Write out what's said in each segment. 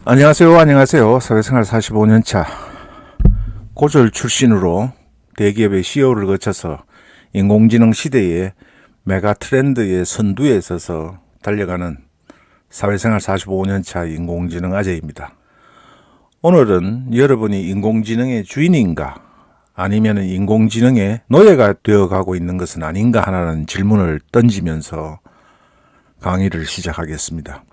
안녕하세요. 사회생활 45년차 고졸 출신으로 대기업의 CEO를 거쳐서 인공지능 시대의 메가 트렌드의 선두에 서서 달려가는 사회생활 45년차 인공지능 아재입니다. 오늘은 여러분이 인공지능의 주인인가 아니면 인공지능의 노예가 되어가고 있는 것은 아닌가 하는 질문을 던지면서 강의를 시작하겠습니다.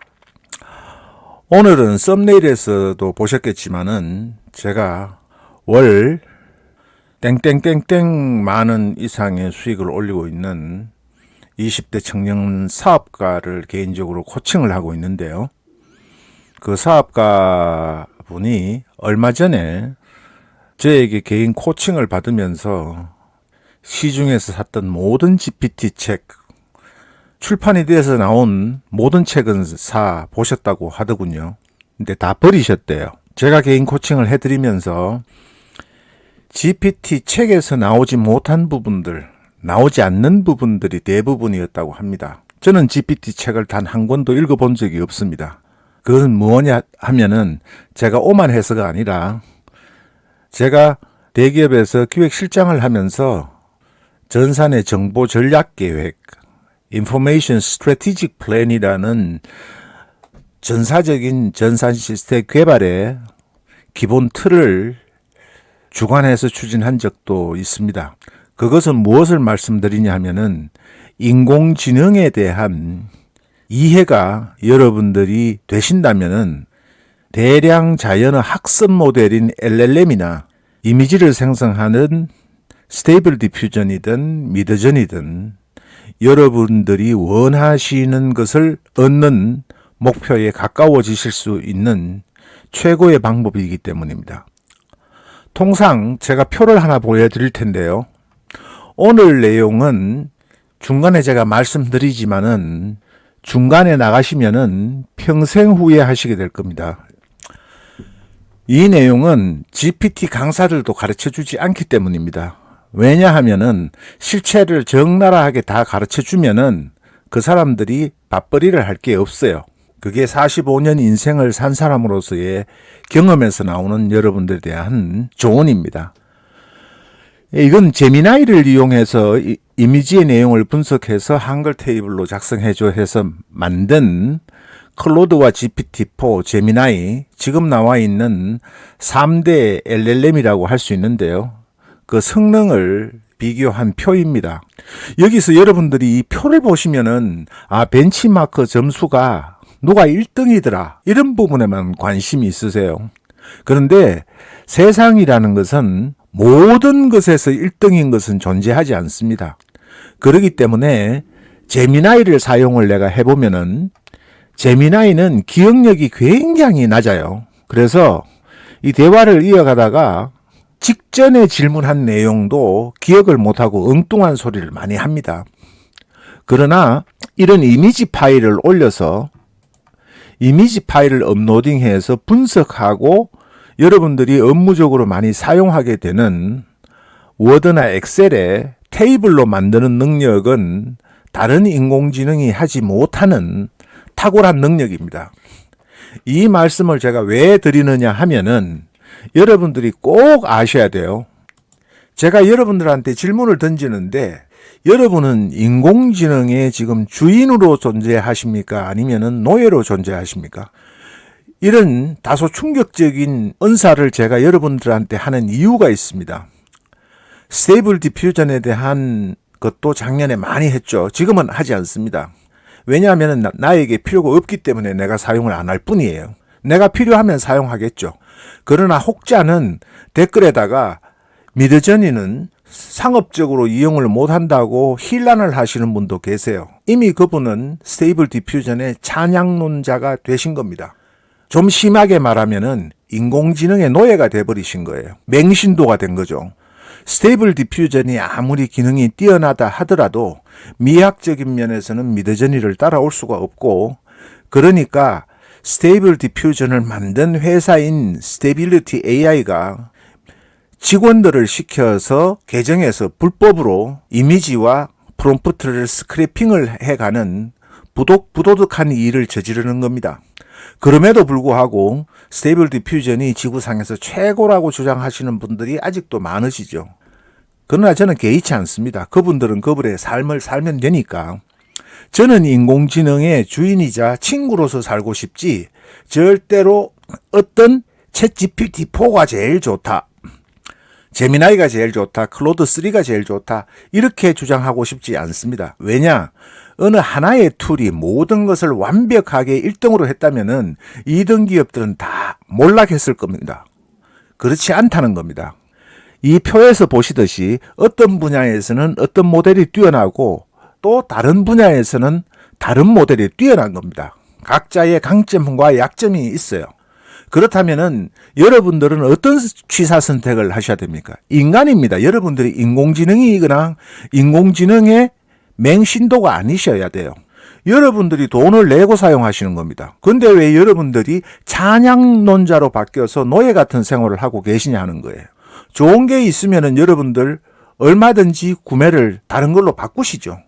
오늘은 썸네일에서도 보셨겠지만은 제가 월 땡땡땡땡 만원 이상의 수익을 올리고 있는 20대 청년 사업가를 개인적으로 코칭을 하고 있는데요. 그 사업가 분이 얼마 전에 저에게 개인 코칭을 받으면서 시중에서 샀던 모든 GPT 책, 출판이 돼서 나온 모든 책은 사 보셨다고 하더군요. 근데 다 버리셨대요. 제가 개인 코칭을 해드리면서 GPT 책에서 나오지 못한 부분들, 나오지 않는 부분들이 대부분이었다고 합니다. 저는 GPT 책을 단 한 권도 읽어본 적이 없습니다. 그건 뭐냐 하면은 제가 오만해서가 아니라 제가 대기업에서 기획실장을 하면서 전산의 정보 전략 계획, Information Strategic Plan이라는 전사적인 전산 시스템 개발의 기본 틀을 주관해서 추진한 적도 있습니다. 그것은 무엇을 말씀드리냐 하면은 인공지능에 대한 이해가 여러분들이 되신다면은 대량 자연어 학습 모델인 LLM이나 이미지를 생성하는 스테이블 디퓨전이든 미드전이든 여러분들이 원하시는 것을 얻는 목표에 가까워지실 수 있는 최고의 방법이기 때문입니다. 통상 제가 표를 하나 보여드릴 텐데요. 오늘 내용은 중간에 제가 말씀드리지만은 중간에 나가시면은 평생 후회하시게 될 겁니다. 이 내용은 GPT 강사들도 가르쳐 주지 않기 때문입니다. 왜냐하면은 실체를 적나라하게 다 가르쳐 주면은 그 사람들이 밥벌이를 할 게 없어요. 그게 45년 인생을 산 사람으로서의 경험에서 나오는 여러분들에 대한 조언입니다. 이건 제미나이를 이용해서 이미지의 내용을 분석해서 한글 테이블로 작성해줘 해서 만든 클로드와 GPT-4, 제미나이, 지금 나와 있는 3대 LLM이라고 할 수 있는데요. 그 성능을 비교한 표입니다. 여기서 여러분들이 이 표를 보시면은 벤치마크 점수가 누가 1등이더라 이런 부분에만 관심이 있으세요. 그런데 세상이라는 것은 모든 것에서 1등인 것은 존재하지 않습니다. 그렇기 때문에 제미나이를 사용을 내가 해보면은 제미나이는 기억력이 굉장히 낮아요. 그래서 이 대화를 이어가다가 직전에 질문한 내용도 기억을 못하고 엉뚱한 소리를 많이 합니다. 그러나 이런 이미지 파일을 올려서 이미지 파일을 업로딩해서 분석하고 여러분들이 업무적으로 많이 사용하게 되는 워드나 엑셀에 테이블로 만드는 능력은 다른 인공지능이 하지 못하는 탁월한 능력입니다. 이 말씀을 제가 왜 드리느냐 하면은 여러분들이 꼭 아셔야 돼요. 제가 여러분들한테 질문을 던지는데 여러분은 인공지능의 지금 주인으로 존재하십니까? 아니면은 노예로 존재하십니까? 이런 다소 충격적인 언사를 제가 여러분들한테 하는 이유가 있습니다. 스테이블 디퓨전에 대한 것도 작년에 많이 했죠. 지금은 하지 않습니다. 왜냐하면 나에게 필요가 없기 때문에 내가 사용을 안 할 뿐이에요. 내가 필요하면 사용하겠죠. 그러나 혹자는 댓글에다가 미드저니는 상업적으로 이용을 못한다고 힐난을 하시는 분도 계세요. 이미 그분은 스테이블 디퓨전의 찬양론자가 되신 겁니다. 좀 심하게 말하면은 인공지능의 노예가 돼버리신 거예요. 맹신도가 된 거죠. 스테이블 디퓨전이 아무리 기능이 뛰어나다 하더라도 미학적인 면에서는 미드저니를 따라올 수가 없고, 그러니까 스테이블 디퓨전을 만든 회사인 스테빌리티 AI가 직원들을 시켜서 계정에서 불법으로 이미지와 프롬프트를 스크래핑을 해가는 부도덕한 일을 저지르는 겁니다. 그럼에도 불구하고 스테이블 디퓨전이 지구상에서 최고라고 주장하시는 분들이 아직도 많으시죠. 그러나 저는 개의치 않습니다. 그분들은 그분의 삶을 살면 되니까. 저는 인공지능의 주인이자 친구로서 살고 싶지 절대로 어떤 챗GPT4가 제일 좋다, 제미나이가 제일 좋다, 클로드3가 제일 좋다 이렇게 주장하고 싶지 않습니다. 왜냐? 어느 하나의 툴이 모든 것을 완벽하게 1등으로 했다면은 2등 기업들은 다 몰락했을 겁니다. 그렇지 않다는 겁니다. 이 표에서 보시듯이 어떤 분야에서는 어떤 모델이 뛰어나고 또 다른 분야에서는 다른 모델이 뛰어난 겁니다. 각자의 강점과 약점이 있어요. 그렇다면은 여러분들은 어떤 취사 선택을 하셔야 됩니까? 인간입니다. 여러분들이 인공지능이거나 인공지능의 맹신도가 아니셔야 돼요. 여러분들이 돈을 내고 사용하시는 겁니다. 근데 왜 여러분들이 찬양론자로 바뀌어서 노예 같은 생활을 하고 계시냐 하는 거예요. 좋은 게 있으면은 여러분들 얼마든지 구매를 다른 걸로 바꾸시죠.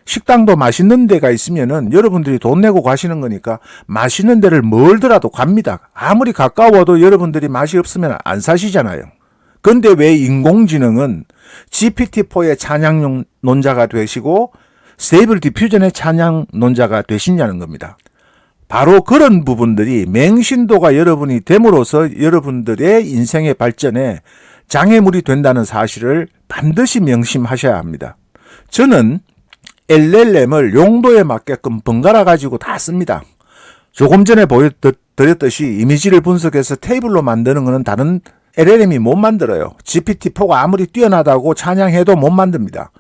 식당도 맛있는 데가 있으면은 여러분들이 돈 내고 가시는 거니까 맛있는 데를 멀더라도 갑니다. 아무리 가까워도 여러분들이 맛이 없으면 안 사시잖아요. 근데 왜 인공지능은 GPT-4의 찬양론자가 되시고 스테이블 디퓨전의 찬양론자가 되시냐는 겁니다. 바로 그런 부분들이 맹신도가 여러분이 됨으로써 여러분들의 인생의 발전에 장애물이 된다는 사실을 반드시 명심하셔야 합니다. 저는 LLM을 용도에 맞게끔 번갈아 가지고 다 씁니다. 조금 전에 보여드렸듯이 이미지를 분석해서 테이블로 만드는 것은 다른 LLM이 못 만들어요. GPT-4가 아무리 뛰어나다고 찬양해도 못 만듭니다.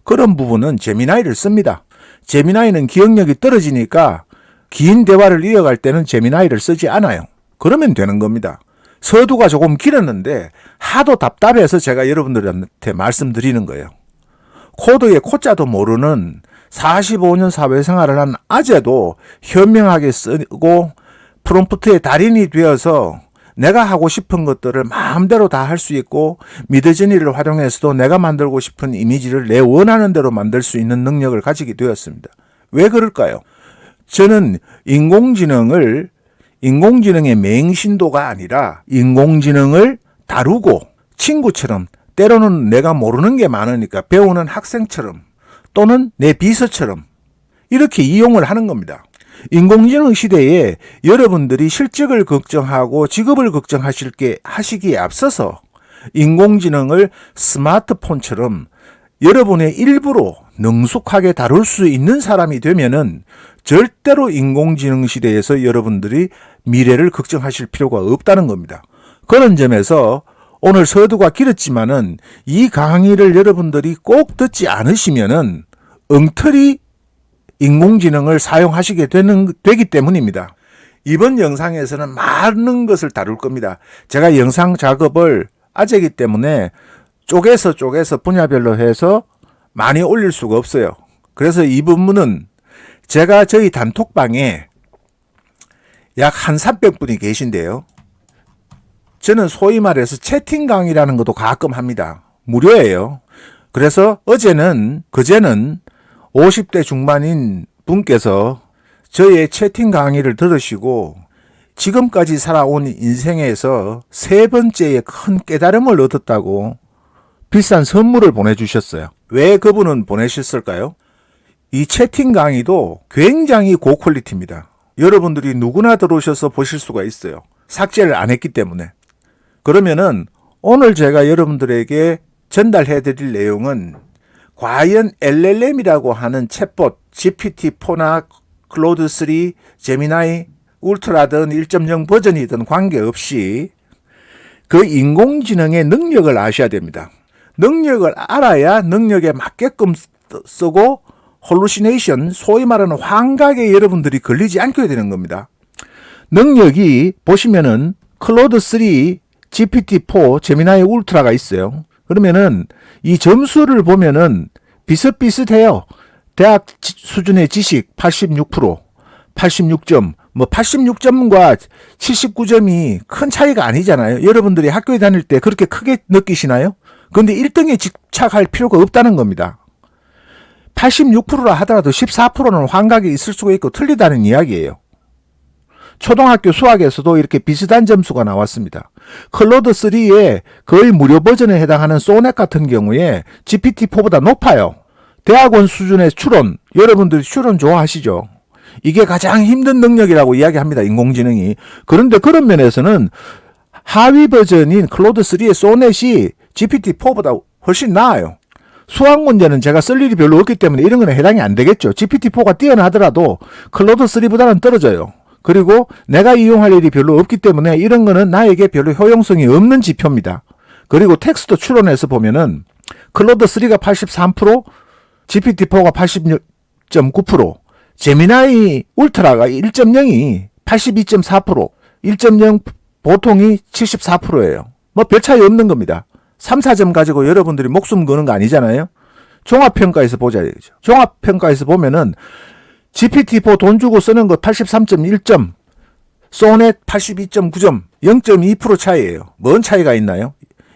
그런 부분은 제미나이를 씁니다. 제미나이는 기억력이 떨어지니까 긴 대화를 이어갈 때는 제미나이를 쓰지 않아요. 그러면 되는 겁니다. 서두가 조금 길었는데 하도 답답해서 제가 여러분들한테 말씀드리는 거예요. 코드의 코자도 모르는 45년 사회생활을 한 아재도 현명하게 쓰고 프롬프트의 달인이 되어서 내가 하고 싶은 것들을 마음대로 다 할 수 있고 미드저니를 활용해서도 내가 만들고 싶은 이미지를 내 원하는 대로 만들 수 있는 능력을 가지게 되었습니다. 왜 그럴까요? 저는 인공지능의 맹신도가 아니라 인공지능을 다루고 친구처럼, 때로는 내가 모르는 게 많으니까 배우는 학생처럼 또는 내 비서처럼 이렇게 이용을 하는 겁니다. 인공지능 시대에 여러분들이 실적을 걱정하고 직업을 하시기에 앞서서 인공지능을 스마트폰처럼 여러분의 일부로 능숙하게 다룰 수 있는 사람이 되면은 절대로 인공지능 시대에서 여러분들이 미래를 걱정하실 필요가 없다는 겁니다. 그런 점에서 오늘 서두가 길었지만은 이 강의를 여러분들이 꼭 듣지 않으시면은 엉터리 인공지능을 사용하시게 되기 때문입니다. 이번 영상에서는 많은 것을 다룰 겁니다. 제가 영상 작업을 아재이기 때문에 쪼개서 분야별로 해서 많이 올릴 수가 없어요. 그래서 이 부분은 제가 저희 단톡방에 약 한 300분이 계신데요. 저는 소위 말해서 채팅 강의라는 것도 가끔 합니다. 무료예요. 그래서 그제는 50대 중반인 분께서 저의 채팅 강의를 들으시고 지금까지 살아온 인생에서 세 번째의 큰 깨달음을 얻었다고 비싼 선물을 보내주셨어요. 왜 그분은 보내셨을까요? 이 채팅 강의도 굉장히 고퀄리티입니다. 여러분들이 누구나 들어오셔서 보실 수가 있어요. 삭제를 안 했기 때문에. 그러면은 오늘 제가 여러분들에게 전달해 드릴 내용은 과연 LLM이라고 하는 챗봇 GPT-4나 클로드3, 제미나이, 울트라든 1.0 버전이든 관계없이 그 인공지능의 능력을 아셔야 됩니다. 능력을 알아야 능력에 맞게끔 쓰고 홀루시네이션, 소위 말하는 환각에 여러분들이 걸리지 않게 되는 겁니다. 능력이 보시면은 클로드3, GPT-4, 제미나이 울트라가 있어요. 그러면은 이 점수를 보면은 비슷비슷해요. 대학 수준의 지식 86%, 86점, 86점과 79점이 큰 차이가 아니잖아요. 여러분들이 학교에 다닐 때 그렇게 크게 느끼시나요? 그런데 1등에 집착할 필요가 없다는 겁니다. 86%라 하더라도 14%는 환각이 있을 수가 있고 틀리다는 이야기예요. 초등학교 수학에서도 이렇게 비슷한 점수가 나왔습니다. 클로드 3의 거의 무료 버전에 해당하는 소넷 같은 경우에 GPT-4보다 높아요. 대학원 수준의 추론, 여러분들이 추론 좋아하시죠? 이게 가장 힘든 능력이라고 이야기합니다. 인공지능이. 그런데 그런 면에서는 하위 버전인 클로드 3의 소넷이 GPT-4보다 훨씬 나아요. 수학 문제는 제가 쓸 일이 별로 없기 때문에 이런 거는 해당이 안 되겠죠. GPT-4가 뛰어나더라도 클로드 3보다는 떨어져요. 그리고 내가 이용할 일이 별로 없기 때문에 이런 거는 나에게 별로 효용성이 없는 지표입니다. 그리고 텍스트 추론에서 보면은 클로드 3가 83%, GPT-4가 86.9%, 제미나이 울트라가 1.0이 82.4%, 1.0 보통이 74%예요. 뭐 별 차이 없는 겁니다. 3, 4점 가지고 여러분들이 목숨 거는 거 아니잖아요. 종합평가에서 보자 이거죠. 종합평가에서 보면은 GPT-4 돈 주고 쓰는 거 83.1점, 소넷 82.9점, 0.2% 차이예요. 뭔 차이가 있나요?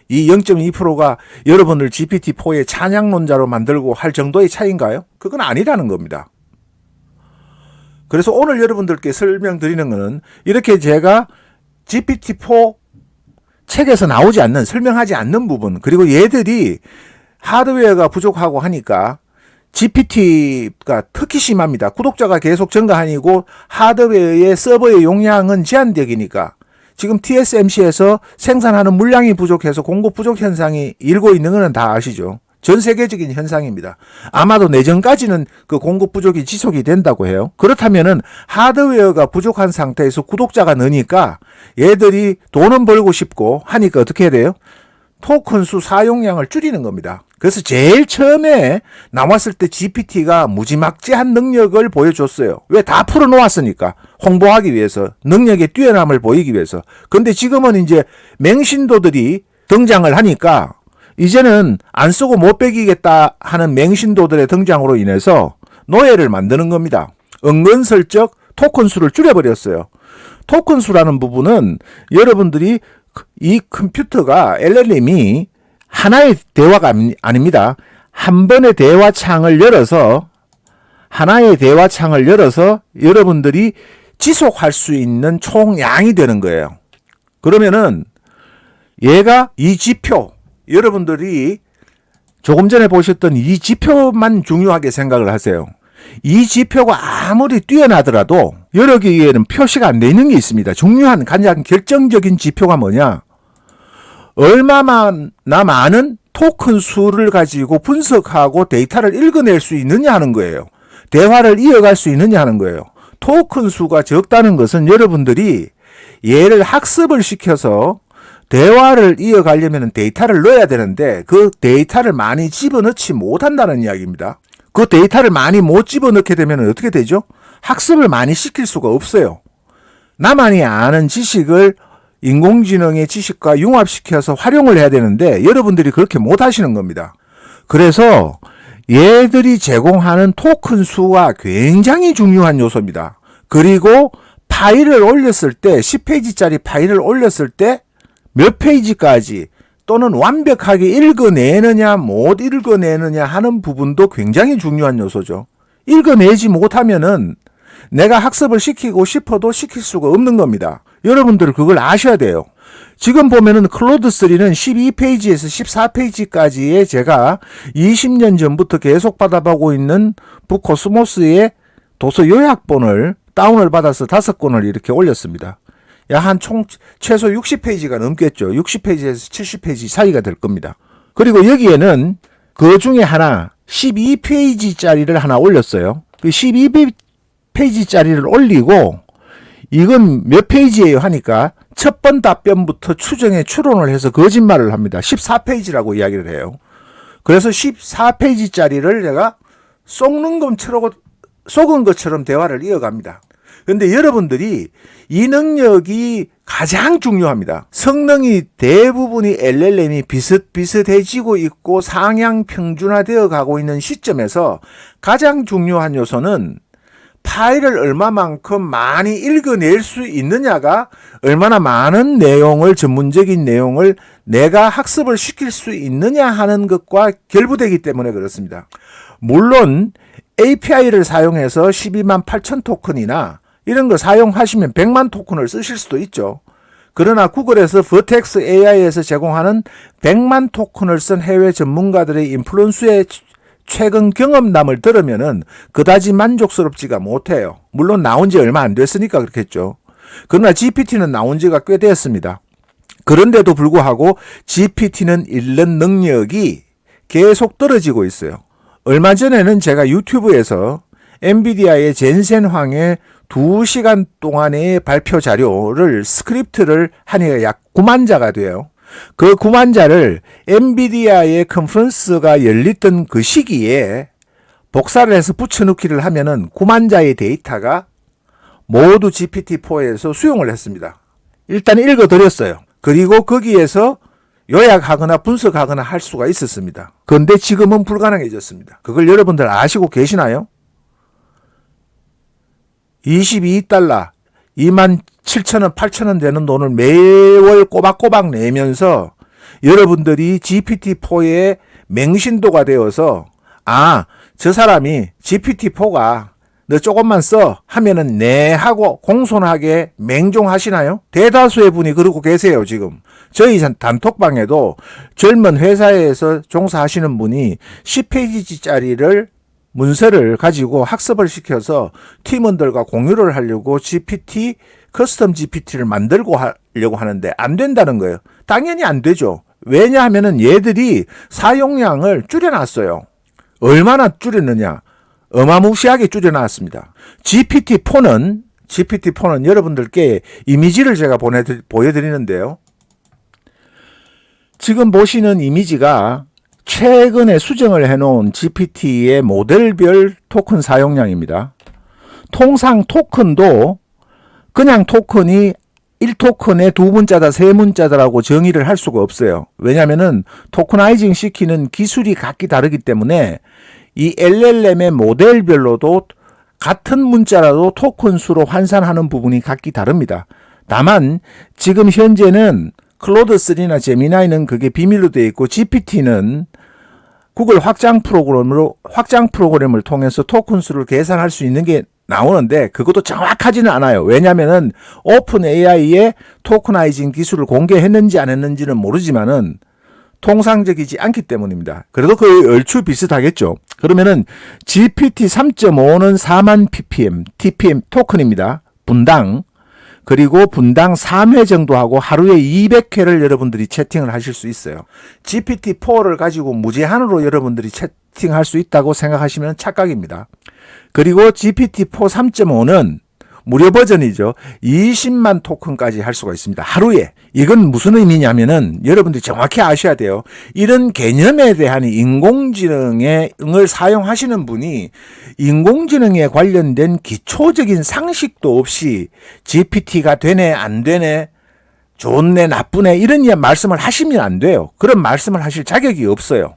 이 0.2%가 여러분을 GPT-4의 찬양론자로 만들고 할 정도의 차이인가요? 그건 아니라는 겁니다. 그래서 오늘 여러분들께 설명드리는 것은 이렇게 제가 GPT-4 책에서 나오지 않는, 설명하지 않는 부분, 그리고 얘들이 하드웨어가 부족하고 하니까 GPT가 특히 심합니다. 구독자가 계속 증가하고 하드웨어의 서버의 용량은 제한적이니까 지금 TSMC에서 생산하는 물량이 부족해서 공급 부족 현상이 일고 있는 것은 다 아시죠. 전 세계적인 현상입니다. 아마도 내년까지는 그 공급 부족이 지속이 된다고 해요. 그렇다면은 하드웨어가 부족한 상태에서 구독자가 느니까 얘들이 돈은 벌고 싶고 하니까 어떻게 해야 돼요? 토큰 수 사용량을 줄이는 겁니다. 그래서 제일 처음에 나왔을 때 GPT가 무지막지한 능력을 보여줬어요. 왜? 다 풀어놓았으니까. 홍보하기 위해서. 능력의 뛰어남을 보이기 위해서. 근데 지금은 이제 맹신도들이 등장을 하니까 이제는 안 쓰고 못 베기겠다 하는 맹신도들의 등장으로 인해서 노예를 만드는 겁니다. 은근슬쩍 토큰 수를 줄여버렸어요. 토큰 수라는 부분은 여러분들이 이 컴퓨터가 LLM이 하나의 대화가 아닙니다. 한 번의 대화 창을 열어서 하나의 대화 창을 열어서 여러분들이 지속할 수 있는 총량이 되는 거예요. 그러면은 얘가 이 지표, 여러분들이 조금 전에 보셨던 이 지표만 중요하게 생각을 하세요. 이 지표가 아무리 뛰어나더라도 여러 개에는 표시가 안 돼 있는 게 있습니다. 중요한 가장 결정적인 지표가 뭐냐? 얼마나 많은 토큰 수를 가지고 분석하고 데이터를 읽어낼 수 있느냐 하는 거예요. 대화를 이어갈 수 있느냐 하는 거예요. 토큰 수가 적다는 것은 여러분들이 얘를 학습을 시켜서 대화를 이어가려면 데이터를 넣어야 되는데 그 데이터를 많이 집어넣지 못한다는 이야기입니다. 그 데이터를 많이 못 집어넣게 되면 어떻게 되죠? 학습을 많이 시킬 수가 없어요. 나만이 아는 지식을 인공지능의 지식과 융합시켜서 활용을 해야 되는데 여러분들이 그렇게 못 하시는 겁니다. 그래서 얘들이 제공하는 토큰 수가 굉장히 중요한 요소입니다. 그리고 파일을 올렸을 때 10페이지짜리 파일을 올렸을 때 몇 페이지까지 또는 완벽하게 읽어내느냐 못 읽어내느냐 하는 부분도 굉장히 중요한 요소죠. 읽어내지 못하면은 내가 학습을 시키고 싶어도 시킬 수가 없는 겁니다. 여러분들 그걸 아셔야 돼요. 지금 보면은 클로드 3는 12페이지에서 14페이지까지의 제가 20년 전부터 계속 받아보고 있는 북코스모스의 도서 요약본을 다운을 받아서 5권을 이렇게 올렸습니다. 한 총 최소 60페이지가 넘겠죠. 60페이지에서 70페이지 사이가 될 겁니다. 그리고 여기에는 그 중에 하나 12페이지짜리를 하나 올렸어요. 그 12페이지짜리를 올리고 이건 몇 페이지예요 하니까 첫 번 답변부터 추정에 추론을 해서 거짓말을 합니다. 14페이지라고 이야기를 해요. 그래서 14페이지짜리를 내가 속은 것처럼 대화를 이어갑니다. 근데 여러분들이 이 능력이 가장 중요합니다. 성능이 대부분이 LLM이 비슷비슷해지고 있고 상향 평준화되어 가고 있는 시점에서 가장 중요한 요소는 파일을 얼마만큼 많이 읽어낼 수 있느냐가 얼마나 많은 내용을, 전문적인 내용을 내가 학습을 시킬 수 있느냐 하는 것과 결부되기 때문에 그렇습니다. 물론 API를 사용해서 12만 8천 토큰이나 이런 거 사용하시면 100만 토큰을 쓰실 수도 있죠. 그러나 구글에서 버텍스 AI에서 제공하는 100만 토큰을 쓴 해외 전문가들의 인플루언스의 최근 경험담을 들으면은 그다지 만족스럽지가 못해요. 물론 나온 지 얼마 안 됐으니까 그렇겠죠. 그러나 GPT는 나온 지가 꽤 되었습니다. 그런데도 불구하고 GPT는 잃는 능력이 계속 떨어지고 있어요. 얼마 전에는 제가 유튜브에서 엔비디아의 젠센 황의 2시간 동안의 발표 자료를 스크립트를 하니까 약 9만 자가 돼요. 그 9만 자를 엔비디아의 컨퍼런스가 열렸던 그 시기에 복사를 해서 붙여넣기를 하면은 9만 자의 데이터가 모두 GPT-4에서 수용을 했습니다. 일단 읽어드렸어요. 그리고 거기에서 요약하거나 분석하거나 할 수가 있었습니다. 그런데 지금은 불가능해졌습니다. 그걸 여러분들 아시고 계시나요? 22달러, 27,000원, 8,000원 되는 돈을 매월 꼬박꼬박 내면서 여러분들이 GPT-4의 맹신도가 되어서 저 사람이 GPT-4가 너 조금만 써 하면은 네 하고 공손하게 맹종하시나요? 대다수의 분이 그러고 계세요. 지금 저희 단톡방에도 젊은 회사에서 종사하시는 분이 10페이지짜리를 문서를 가지고 학습을 시켜서 팀원들과 공유를 하려고 GPT, 커스텀 GPT를 만들고 하려고 하는데 안 된다는 거예요. 당연히 안 되죠. 왜냐하면은 얘들이 사용량을 줄여놨어요. 얼마나 줄였느냐? 어마무시하게 줄여놨습니다. GPT-4는 여러분들께 이미지를 제가 보여드리는데요. 지금 보시는 이미지가 최근에 수정을 해놓은 GPT의 모델별 토큰 사용량입니다. 통상 토큰도 그냥 토큰이 1토큰에 2문자다, 3문자다라고 정의를 할 수가 없어요. 왜냐하면은 토커나이징 시키는 기술이 각기 다르기 때문에 이 LLM의 모델별로도 같은 문자라도 토큰 수로 환산하는 부분이 각기 다릅니다. 다만 지금 현재는 클로드3나 제미나이는 그게 비밀로 되어 있고 GPT는 구글 확장 프로그램을 통해서 토큰 수를 계산할 수 있는 게 나오는데 그것도 정확하지는 않아요. 왜냐하면은 오픈 AI의 토커나이징 기술을 공개했는지 안 했는지는 모르지만은 통상적이지 않기 때문입니다. 그래도 거의 얼추 비슷하겠죠. 그러면은 GPT 3.5는 4만 TPM 토큰입니다. 분당. 그리고 분당 3회 정도 하고 하루에 200회를 여러분들이 채팅을 하실 수 있어요. GPT-4를 가지고 무제한으로 여러분들이 채팅할 수 있다고 생각하시면 착각입니다. 그리고 GPT-4 3.5는 무료 버전이죠. 20만 토큰까지 할 수가 있습니다. 하루에. 이건 무슨 의미냐면은 여러분들이 정확히 아셔야 돼요. 이런 개념에 대한 인공지능을 사용하시는 분이 인공지능에 관련된 기초적인 상식도 없이 GPT가 되네 안 되네 좋네 나쁘네 이런 말씀을 하시면 안 돼요. 그런 말씀을 하실 자격이 없어요.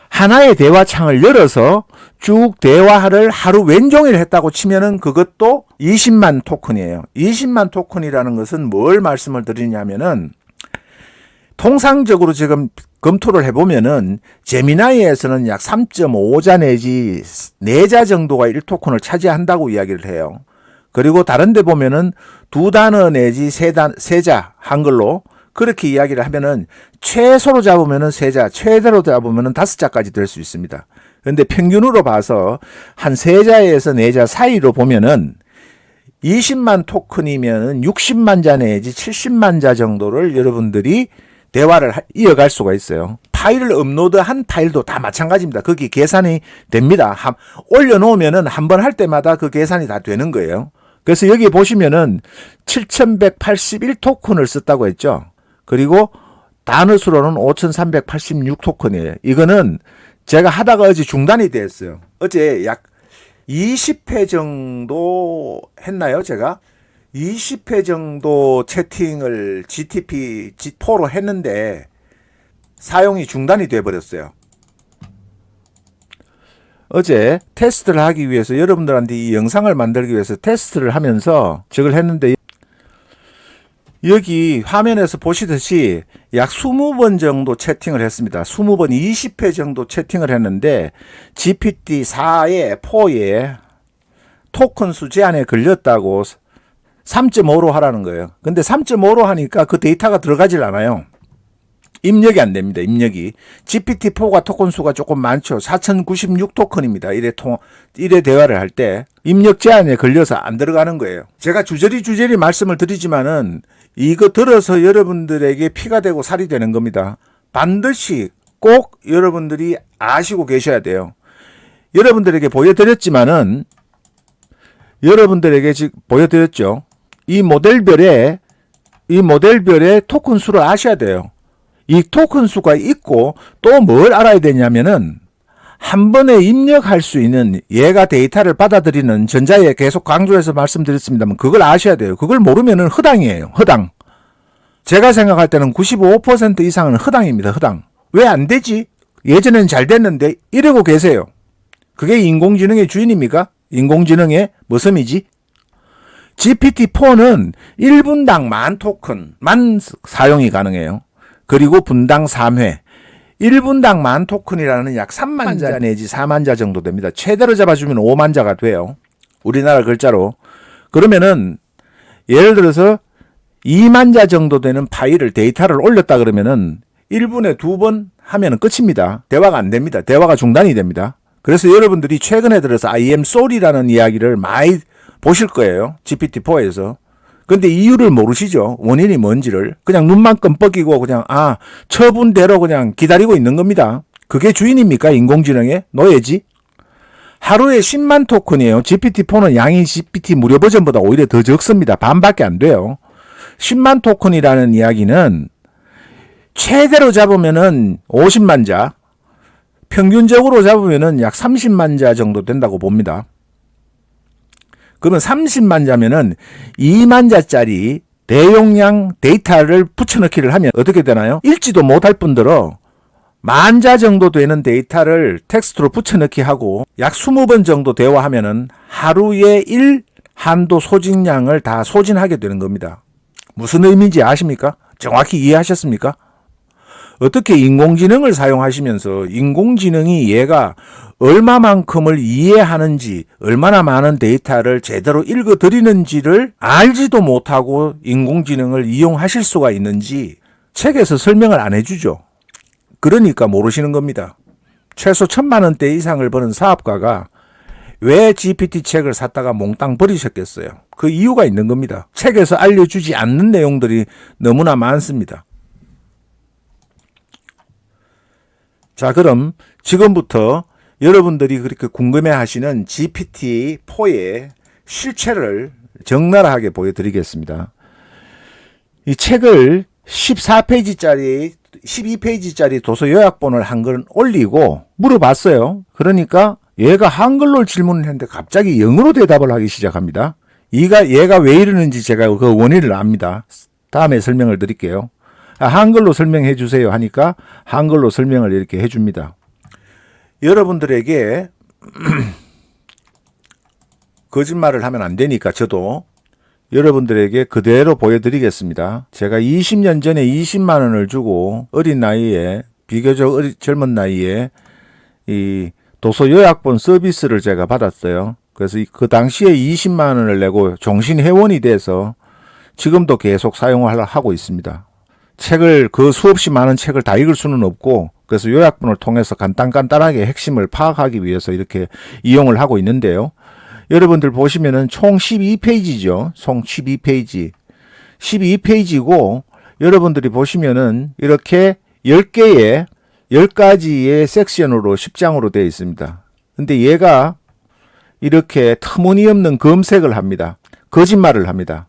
하나의 대화창을 열어서 쭉 대화를 하루 왼종일 했다고 치면은 그것도 20만 토큰이에요. 20만 토큰이라는 것은 뭘 말씀을 드리냐면은 통상적으로 지금 검토를 해보면은 제미나이에서는 약 3.5자 내지 4자 정도가 1토큰을 차지한다고 이야기를 해요. 그리고 다른 데 보면은 2단어 내지 3자 한글로 그렇게 이야기를 하면은 최소로 잡으면은 3자, 최대로 잡으면은 5자까지 될 수 있습니다. 그런데 평균으로 봐서 한 3자에서 4자 사이로 보면은 20만 토큰이면은 60만 자 내지 70만 자 정도를 여러분들이 대화를 이어갈 수가 있어요. 파일을 업로드한 파일도 다 마찬가지입니다. 거기 계산이 됩니다. 올려놓으면은 한 번 할 때마다 그 계산이 다 되는 거예요. 그래서 여기 보시면은 7181토큰을 썼다고 했죠. 그리고 단어 수로는 5386토큰이에요. 이거는 제가 하다가 어제 중단이 됐어요. 어제 약 20회 정도 했나요? 제가 20회 정도 채팅을 GTP-4로 했는데 사용이 중단이 돼버렸어요. 어제 테스트를 하기 위해서 여러분들한테 이 영상을 만들기 위해서 테스트를 하면서 저걸 했는데 여기 화면에서 보시듯이 약 20번 정도 채팅을 했습니다. 20번 20회 정도 채팅을 했는데 GPT-4에 4에 토큰 수 제한에 걸렸다고 3.5로 하라는 거예요. 근데 3.5로 하니까 그 데이터가 들어가질 않아요. 입력이 안 됩니다. 입력이. GPT-4가 토큰 수가 조금 많죠. 4096 토큰입니다. 이래 대화를 할 때 입력 제한에 걸려서 안 들어가는 거예요. 제가 주저리 말씀을 드리지만은 이거 들어서 여러분들에게 피가 되고 살이 되는 겁니다. 반드시 꼭 여러분들이 아시고 계셔야 돼요. 여러분들에게 보여드렸지만은 여러분들에게 지금 보여드렸죠. 이 모델별의 토큰 수를 아셔야 돼요. 이 토큰 수가 있고 또 뭘 알아야 되냐면은 한 번에 입력할 수 있는 얘가 데이터를 받아들이는 전자에 계속 강조해서 말씀드렸습니다만 그걸 아셔야 돼요. 그걸 모르면은 허당이에요. 허당. 제가 생각할 때는 95% 이상은 허당입니다. 허당. 왜 안 되지? 예전에는 잘 됐는데 이러고 계세요. 그게 인공지능의 주인입니까? 인공지능의 머슴이지? GPT-4는 1분당 10,000토큰만 사용이 가능해요. 그리고 분당 3회. 1분당 10,000토큰이라는 약 3만 자 내지 4만 자 정도 됩니다. 최대로 잡아주면 5만 자가 돼요. 우리나라 글자로. 그러면은 예를 들어서 2만 자 정도 되는 파일을 데이터를 올렸다 그러면은 1분에 2번 하면은 끝입니다. 대화가 안 됩니다. 대화가 중단이 됩니다. 그래서 여러분들이 최근에 들어서 I am sorry라는 이야기를 많이 보실 거예요. GPT-4에서. 근데 이유를 모르시죠. 원인이 뭔지를. 그냥 눈만 끔뻑이고 그냥 처분대로 그냥 기다리고 있는 겁니다. 그게 주인입니까? 인공지능의 노예지. 하루에 10만 토큰이에요. GPT-4는 양이 GPT 무료 버전보다 오히려 더 적습니다. 반밖에 안 돼요. 10만 토큰이라는 이야기는 최대로 잡으면은 50만 자, 평균적으로 잡으면은 약 30만 자 정도 된다고 봅니다. 그러면 30만 자면은 2만 자짜리 대용량 데이터를 붙여넣기를 하면 어떻게 되나요? 읽지도 못할 뿐더러 10,000 자 정도 되는 데이터를 텍스트로 붙여넣기 하고 약 20번 정도 대화하면은 하루에 1 한도 소진량을 다 소진하게 되는 겁니다. 무슨 의미인지 아십니까? 정확히 이해하셨습니까? 어떻게 인공지능을 사용하시면서 인공지능이 얘가 얼마만큼을 이해하는지, 얼마나 많은 데이터를 제대로 읽어드리는지를 알지도 못하고 인공지능을 이용하실 수가 있는지 책에서 설명을 안 해주죠. 그러니까 모르시는 겁니다. 최소 1,000만 원대 이상을 버는 사업가가 왜 GPT 책을 샀다가 몽땅 버리셨겠어요? 그 이유가 있는 겁니다. 책에서 알려주지 않는 내용들이 너무나 많습니다. 자, 그럼 지금부터 여러분들이 그렇게 궁금해 하시는 GPT-4의 실체를 적나라하게 보여드리겠습니다. 이 책을 14페이지짜리, 12페이지짜리 도서 요약본을 한글 올리고 물어봤어요. 그러니까 얘가 한글로 질문을 했는데 갑자기 영어로 대답을 하기 시작합니다. 얘가 왜 이러는지 제가 그 원인을 압니다. 다음에 설명을 드릴게요. 한글로 설명해 주세요 하니까 한글로 설명을 이렇게 해줍니다. 여러분들에게 거짓말을 하면 안 되니까 저도 여러분들에게 그대로 보여드리겠습니다. 제가 20년 전에 20만 원을 주고 어린 나이에 비교적 젊은 나이에 이 도서 요약본 서비스를 제가 받았어요. 그래서 그 당시에 20만 원을 내고 종신 회원이 돼서 지금도 계속 사용을 하고 있습니다. 책을 그 수없이 많은 책을 다 읽을 수는 없고 그래서 요약본을 통해서 간단하게 핵심을 파악하기 위해서 이렇게 이용을 하고 있는데요. 여러분들 보시면은 총 12페이지죠. 총 12페이지. 12페이지고 여러분들이 보시면은 이렇게 10가지의 섹션으로 10장으로 되어 있습니다. 근데 얘가 이렇게 터무니없는 검색을 합니다. 거짓말을 합니다.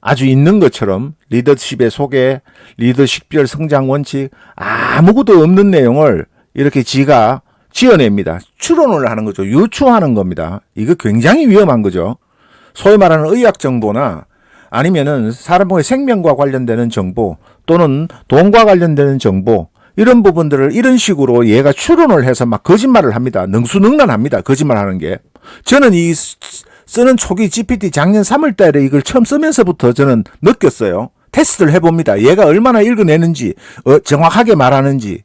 아주 있는 것처럼 리더십의 소개, 리더십별 성장 원칙, 아무것도 없는 내용을 이렇게 지가 지어냅니다. 추론을 하는 거죠. 유추하는 겁니다. 이거 굉장히 위험한 거죠. 소위 말하는 의학 정보나 아니면은 사람의 생명과 관련되는 정보 또는 돈과 관련되는 정보 이런 부분들을 이런 식으로 얘가 추론을 해서 막 거짓말을 합니다. 능수능란합니다. 거짓말하는 게. 저는 쓰는 초기 GPT 작년 3월 달에 이걸 처음 쓰면서부터 저는 느꼈어요. 테스트를 해봅니다. 얘가 얼마나 읽어내는지, 정확하게 말하는지.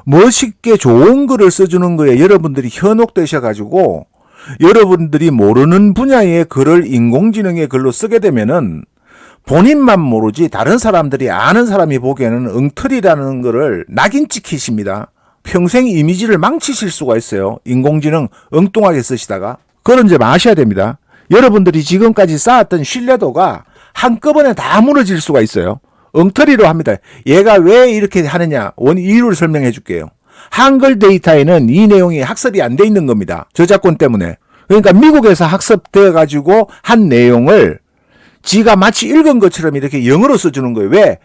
멋있게 좋은 글을 써주는 거에 여러분들이 현혹되셔가지고 여러분들이 모르는 분야의 글을 인공지능의 글로 쓰게 되면은 본인만 모르지 다른 사람들이 아는 사람이 보기에는 엉터리라는 거를 낙인 찍히십니다. 평생 이미지를 망치실 수가 있어요. 인공지능 엉뚱하게 쓰시다가. 그런 점 아셔야 됩니다. 여러분들이 지금까지 쌓았던 신뢰도가 한꺼번에 다 무너질 수가 있어요. 엉터리로 합니다. 얘가 왜 이렇게 하느냐 이유를 설명해 줄게요. 한글 데이터에는 이 내용이 학습이 안 돼 있는 겁니다. 저작권 때문에. 그러니까 미국에서 학습되어 가지고 한 내용을 지가 마치 읽은 것처럼 이렇게 영어로 써주는 거예요. 왜?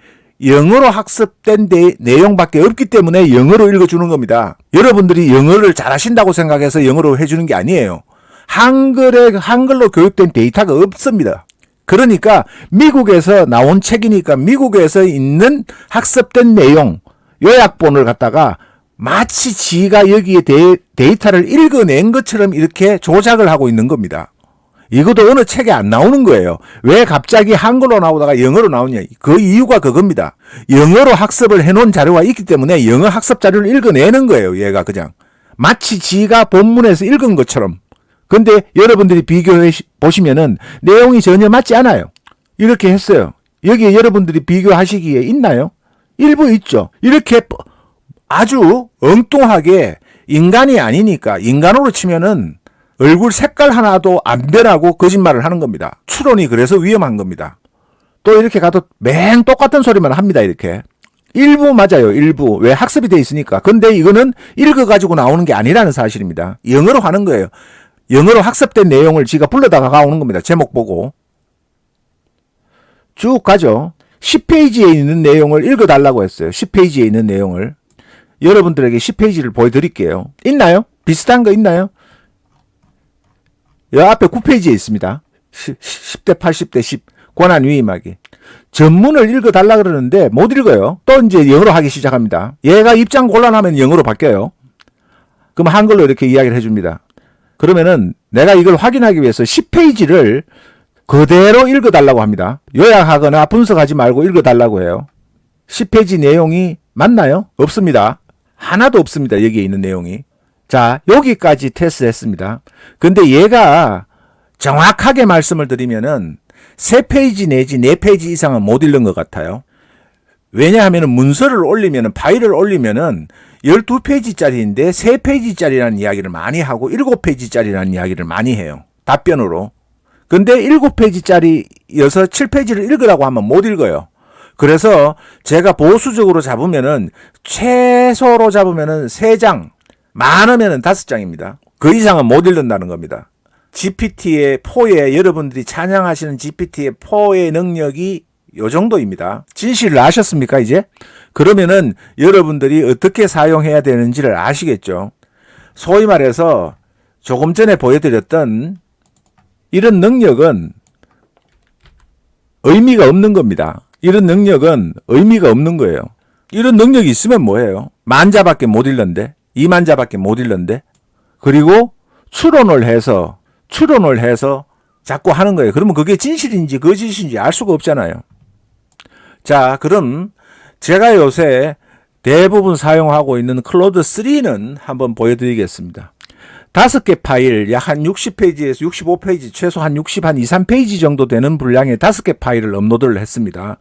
영어로 학습된 내용밖에 없기 때문에 영어로 읽어주는 겁니다. 여러분들이 영어를 잘하신다고 생각해서 영어로 해주는 게 아니에요. 한글로 교육된 데이터가 없습니다. 그러니까 미국에서 나온 책이니까 미국에서 있는 학습된 내용, 요약본을 갖다가 마치 지가 여기에 데이터를 읽어낸 것처럼 이렇게 조작을 하고 있는 겁니다. 이것도 어느 책에 안 나오는 거예요. 왜 갑자기 한글로 나오다가 영어로 나오냐. 그 이유가 그겁니다. 영어로 학습을 해놓은 자료가 있기 때문에 영어 학습 자료를 읽어내는 거예요. 얘가 그냥. 마치 지가 본문에서 읽은 것처럼. 근데 여러분들이 비교해 보시면은 내용이 전혀 맞지 않아요. 이렇게 했어요. 여기에 여러분들이 비교하시기에 있나요? 일부 있죠. 이렇게 아주 엉뚱하게 인간이 아니니까 인간으로 치면은 얼굴 색깔 하나도 안 변하고 거짓말을 하는 겁니다. 추론이 그래서 위험한 겁니다. 또 이렇게 가도 맹 똑같은 소리만 합니다. 이렇게. 일부 맞아요. 일부. 왜? 학습이 돼 있으니까. 근데 이거는 읽어가지고 나오는 게 아니라는 사실입니다. 영어로 하는 거예요. 영어로 학습된 내용을 지가 불러다가 가오는 겁니다. 제목 보고. 쭉 가죠. 10페이지에 있는 내용을 읽어달라고 했어요. 10페이지에 있는 내용을. 여러분들에게 10페이지를 보여드릴게요. 있나요? 비슷한 거 있나요? 여 앞에 9페이지에 있습니다. 10대 80대 10 권한 위임하기. 전문을 읽어달라 그러는데 못 읽어요. 또 이제 영어로 하기 시작합니다. 얘가 입장 곤란하면 영어로 바뀌어요. 그럼 한글로 이렇게 이야기를 해줍니다. 그러면은 내가 이걸 확인하기 위해서 10페이지를 그대로 읽어달라고 합니다. 요약하거나 분석하지 말고 읽어달라고 해요. 10페이지 내용이 맞나요? 없습니다. 하나도 없습니다. 여기에 있는 내용이. 자, 여기까지 테스트했습니다. 근데 얘가 정확하게 말씀을 드리면은 3페이지 내지 4페이지 이상은 못 읽는 것 같아요. 왜냐하면 문서를 올리면은 파일을 올리면은 12페이지짜리인데 3페이지짜리라는 이야기를 많이 하고 7페이지짜리라는 이야기를 많이 해요. 답변으로. 근데 7페이지짜리여서 7페이지를 읽으라고 하면 못 읽어요. 그래서 제가 보수적으로 잡으면은 최소로 잡으면은 3장, 많으면은 5장입니다. 그 이상은 못 읽는다는 겁니다. GPT의 4의 여러분들이 찬양하시는 GPT의 4의 능력이 요 정도입니다. 진실을 아셨습니까, 이제? 그러면은 여러분들이 어떻게 사용해야 되는지를 아시겠죠? 소위 말해서 조금 전에 보여드렸던 이런 능력은 의미가 없는 겁니다. 이런 능력은 의미가 없는 거예요. 이런 능력이 있으면 뭐예요? 10,000자밖에 못 읽는데, 20,000자밖에 못 읽는데, 그리고 추론을 해서 자꾸 하는 거예요. 그러면 그게 진실인지 거짓인지 알 수가 없잖아요. 자, 그럼 제가 요새 대부분 사용하고 있는 클로드 3는 한번 보여드리겠습니다. 5개 파일, 약 한 60페이지에서 65페이지, 최소 한 2, 3페이지 정도 되는 분량의 5개 파일을 업로드를 했습니다.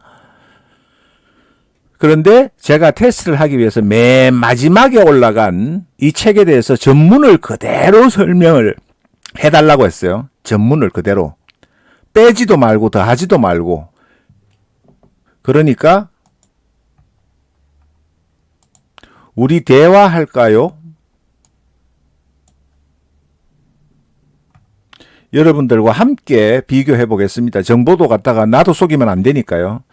그런데 제가 테스트를 하기 위해서 맨 마지막에 올라간 이 책에 대해서 전문을 그대로 설명을 해달라고 했어요. 전문을 그대로. 빼지도 말고 더하지도 말고. 그러니까 우리 대화할까요? 여러분들과 함께 비교해 보겠습니다. 정보도 갖다가 나도 속이면 안 되니까요.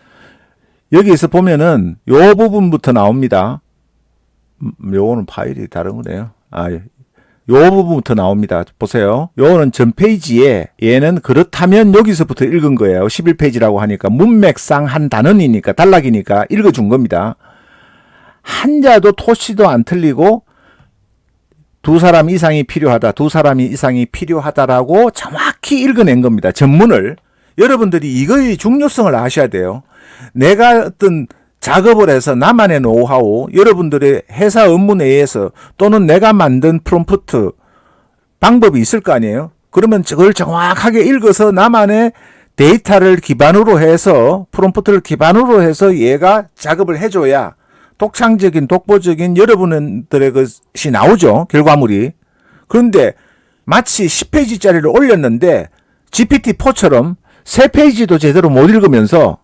여기에서 보면은 요 부분부터 나옵니다. 요거는 파일이 다른 거네요. 요 부분부터 나옵니다. 보세요. 요거는 전 페이지에 얘는 그렇다면 여기서부터 읽은 거예요. 11페이지라고 하니까 문맥상 한 단원이니까 단락이니까 읽어준 겁니다. 한자도 토시도 안 틀리고 2사람 이상이 필요하다. 2사람이 이상이 필요하다라고 정확히 읽어낸 겁니다. 전문을. 여러분들이 이거의 중요성을 아셔야 돼요. 내가 어떤 작업을 해서 나만의 노하우, 여러분들의 회사 업무 내에서 또는 내가 만든 프롬프트 방법이 있을 거 아니에요. 그러면 그걸 정확하게 읽어서 나만의 데이터를 기반으로 해서 프롬프트를 기반으로 해서 얘가 작업을 해줘야 독창적인 독보적인 여러분들의 것이 나오죠. 결과물이. 그런데 마치 10페이지짜리를 올렸는데 GPT-4처럼 3페이지도 제대로 못 읽으면서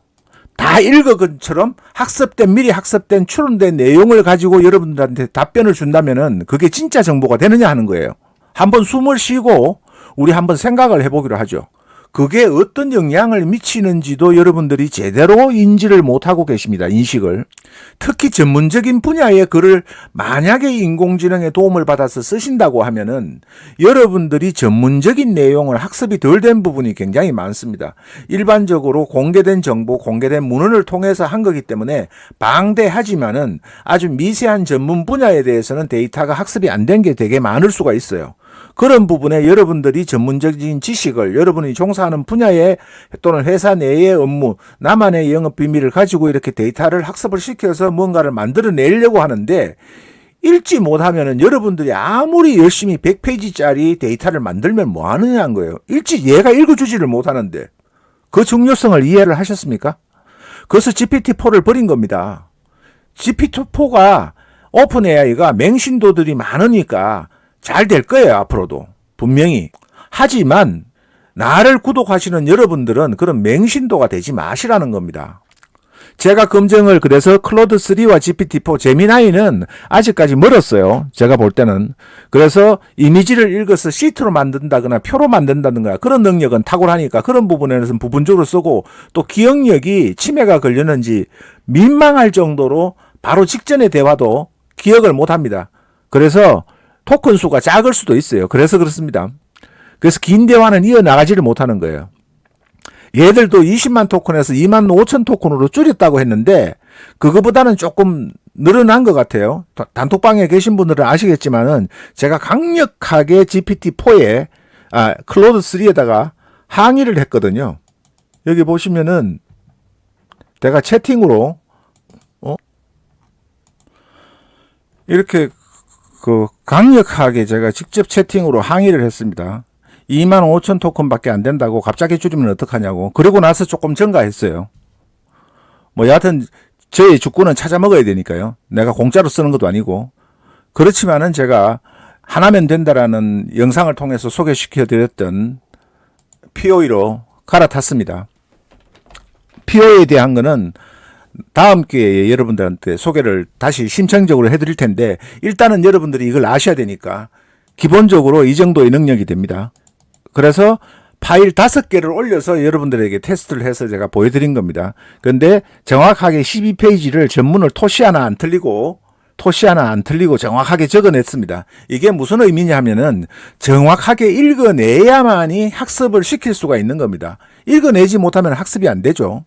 다 읽은 것처럼 미리 학습된 추론된 내용을 가지고 여러분들한테 답변을 준다면은 그게 진짜 정보가 되느냐 하는 거예요. 한번 숨을 쉬고 우리 한번 생각을 해보기로 하죠. 그게 어떤 영향을 미치는지도 여러분들이 제대로 인지를 못하고 계십니다. 인식을. 특히 전문적인 분야의 글을 만약에 인공지능의 도움을 받아서 쓰신다고 하면은 여러분들이 전문적인 내용을 학습이 덜 된 부분이 굉장히 많습니다. 일반적으로 공개된 정보, 공개된 문헌을 통해서 한 거기 때문에 방대하지만은 아주 미세한 전문 분야에 대해서는 데이터가 학습이 안 된 게 되게 많을 수가 있어요. 그런 부분에 여러분들이 전문적인 지식을 여러분이 종사하는 분야에 또는 회사 내의 업무, 나만의 영업 비밀을 가지고 이렇게 데이터를 학습을 시켜서 뭔가를 만들어내려고 하는데 읽지 못하면은 여러분들이 아무리 열심히 100페이지짜리 데이터를 만들면 뭐 하느냐는 거예요. 얘가 읽어주지를 못하는데 그 중요성을 이해를 하셨습니까? 그래서 GPT-4를 버린 겁니다. GPT-4가 오픈 AI가 맹신도들이 많으니까 잘 될 거예요, 앞으로도. 분명히. 하지만 나를 구독하시는 여러분들은 그런 맹신도가 되지 마시라는 겁니다. 제가 검증을 그래서 클로드3와 GPT-4, 제미나이는 아직까지 멀었어요. 제가 볼 때는. 그래서 이미지를 읽어서 시트로 만든다거나 표로 만든다든가 그런 능력은 탁월하니까 그런 부분에서는 부분적으로 쓰고 또 기억력이 치매가 걸렸는지 민망할 정도로 바로 직전의 대화도 기억을 못합니다. 그래서 토큰 수가 작을 수도 있어요. 그래서 그렇습니다. 그래서 긴 대화는 이어나가지를 못하는 거예요. 얘들도 20만 토큰에서 2만 5천 토큰으로 줄였다고 했는데 그거보다는 조금 늘어난 것 같아요. 단톡방에 계신 분들은 아시겠지만은 제가 강력하게 GPT-4에 클로드3에다가 항의를 했거든요. 여기 보시면은 내가 채팅으로 이렇게 강력하게 제가 직접 채팅으로 항의를 했습니다. 2만 5천 토큰밖에 안 된다고 갑자기 줄이면 어떡하냐고. 그러고 나서 조금 증가했어요. 뭐 여하튼 저의 주권은 찾아 먹어야 되니까요. 내가 공짜로 쓰는 것도 아니고. 그렇지만은 제가 하나면 된다라는 영상을 통해서 소개시켜 드렸던 POE로 갈아탔습니다. POE에 대한 거는 다음 기회에 여러분들한테 소개를 다시 심층적으로 해드릴 텐데 일단은 여러분들이 이걸 아셔야 되니까 기본적으로 이 정도의 능력이 됩니다. 그래서 파일 5개를 올려서 여러분들에게 테스트를 해서 제가 보여드린 겁니다. 그런데 정확하게 12페이지를 전문을 토시 하나 안 틀리고 정확하게 적어냈습니다. 이게 무슨 의미냐 하면은 정확하게 읽어내야만이 학습을 시킬 수가 있는 겁니다. 읽어내지 못하면 학습이 안 되죠.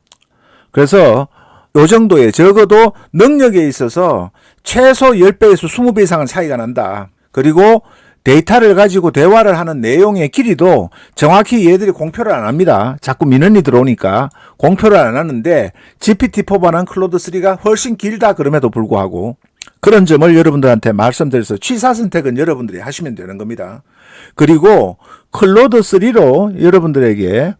그래서 요 정도의 적어도 능력에 있어서 최소 10배에서 20배 이상은 차이가 난다. 그리고 데이터를 가지고 대화를 하는 내용의 길이도 정확히 얘들이 공표를 안 합니다. 자꾸 민원이 들어오니까 공표를 안 하는데 GPT-4보다는 클로드3가 훨씬 길다 그럼에도 불구하고 그런 점을 여러분들한테 말씀드려서 취사 선택은 여러분들이 하시면 되는 겁니다. 그리고 클로드3로 여러분들에게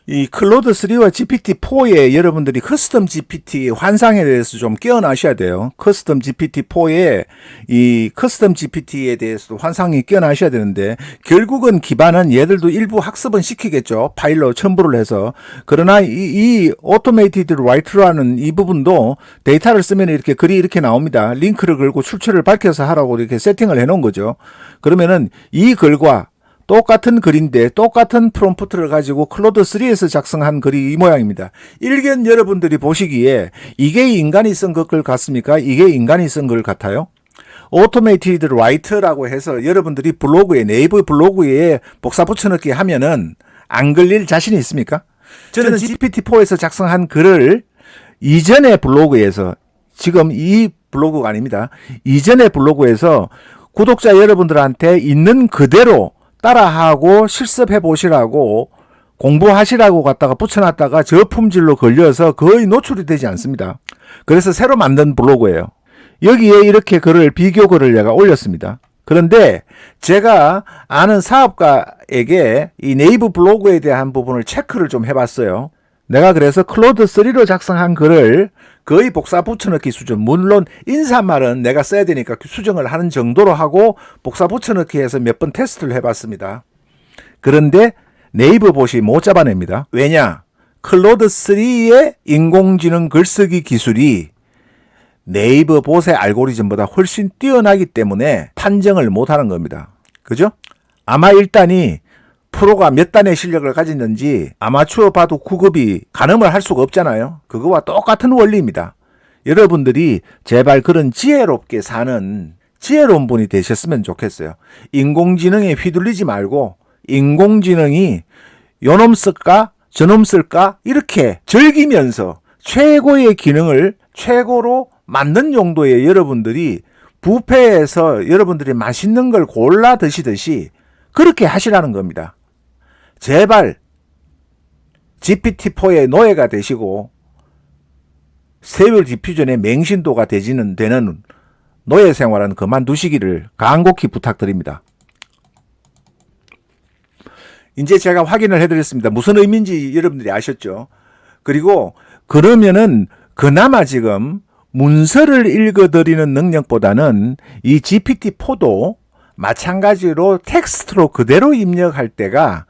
이 클로드3와 GPT-4에 여러분들이 커스텀 GPT 환상에 대해서 좀 깨어나셔야 돼요. 커스텀 GPT-4에 이 커스텀 GPT에 대해서도 환상이 깨어나셔야 되는데 결국은 기반은 얘들도 일부 학습은 시키겠죠. 파일로 첨부를 해서. 그러나 이 오토메이티드 라이트라는 이 부분도 데이터를 쓰면 이렇게 글이 이렇게 나옵니다. 링크를 걸고 출처를 밝혀서 하라고 이렇게 세팅을 해 놓은 거죠. 그러면은 이 글과 똑같은 글인데 똑같은 프롬프트를 가지고 클로드3에서 작성한 글이 이 모양입니다. 일견 여러분들이 보시기에 이게 인간이 쓴 것 같습니까? 이게 인간이 쓴 것 같아요? 오토메이티드 라이터라고 해서 여러분들이 블로그에 네이버 블로그에 복사 붙여넣기 하면은 안 걸릴 자신이 있습니까? 저는 GPT-4에서 작성한 글을 이전의 블로그에서 지금 이 블로그가 아닙니다. 이전의 블로그에서 구독자 여러분들한테 있는 그대로 따라하고 실습해 보시라고 공부하시라고 갖다가 붙여놨다가 저품질로 걸려서 거의 노출이 되지 않습니다. 그래서 새로 만든 블로그예요. 여기에 이렇게 글을 비교 글을 내가 올렸습니다. 그런데 제가 아는 사업가에게 이 네이버 블로그에 대한 부분을 체크를 좀 해봤어요. 내가 그래서 클로드 3로 작성한 글을 거의 복사 붙여넣기 수준, 물론 인사말은 내가 써야 되니까 수정을 하는 정도로 하고 복사 붙여넣기 해서 몇 번 테스트를 해봤습니다. 그런데 네이버 봇이 못 잡아냅니다. 왜냐? 클로드 3의 인공지능 글쓰기 기술이 네이버 봇의 알고리즘보다 훨씬 뛰어나기 때문에 판정을 못하는 겁니다. 그죠? 아마 일단이 프로가 몇 단의 실력을 가졌는지 아마추어 봐도 9급이 가늠을 할 수가 없잖아요. 그거와 똑같은 원리입니다. 여러분들이 제발 그런 지혜롭게 사는 지혜로운 분이 되셨으면 좋겠어요. 인공지능에 휘둘리지 말고 인공지능이 요놈 쓸까 저놈 쓸까 이렇게 즐기면서 최고의 기능을 최고로 맞는 용도의 여러분들이 뷔페에서 여러분들이 맛있는 걸 골라 드시듯이 그렇게 하시라는 겁니다. 제발 GPT-4의 노예가 되시고 스테이블 디퓨전의 맹신도가 되는 노예 생활은 그만두시기를 간곡히 부탁드립니다. 이제 제가 확인을 해드렸습니다. 무슨 의미인지 여러분들이 아셨죠? 그리고 그러면은 그나마 지금 문서를 읽어드리는 능력보다는 이 GPT-4도 마찬가지로 텍스트로 그대로 입력할 때가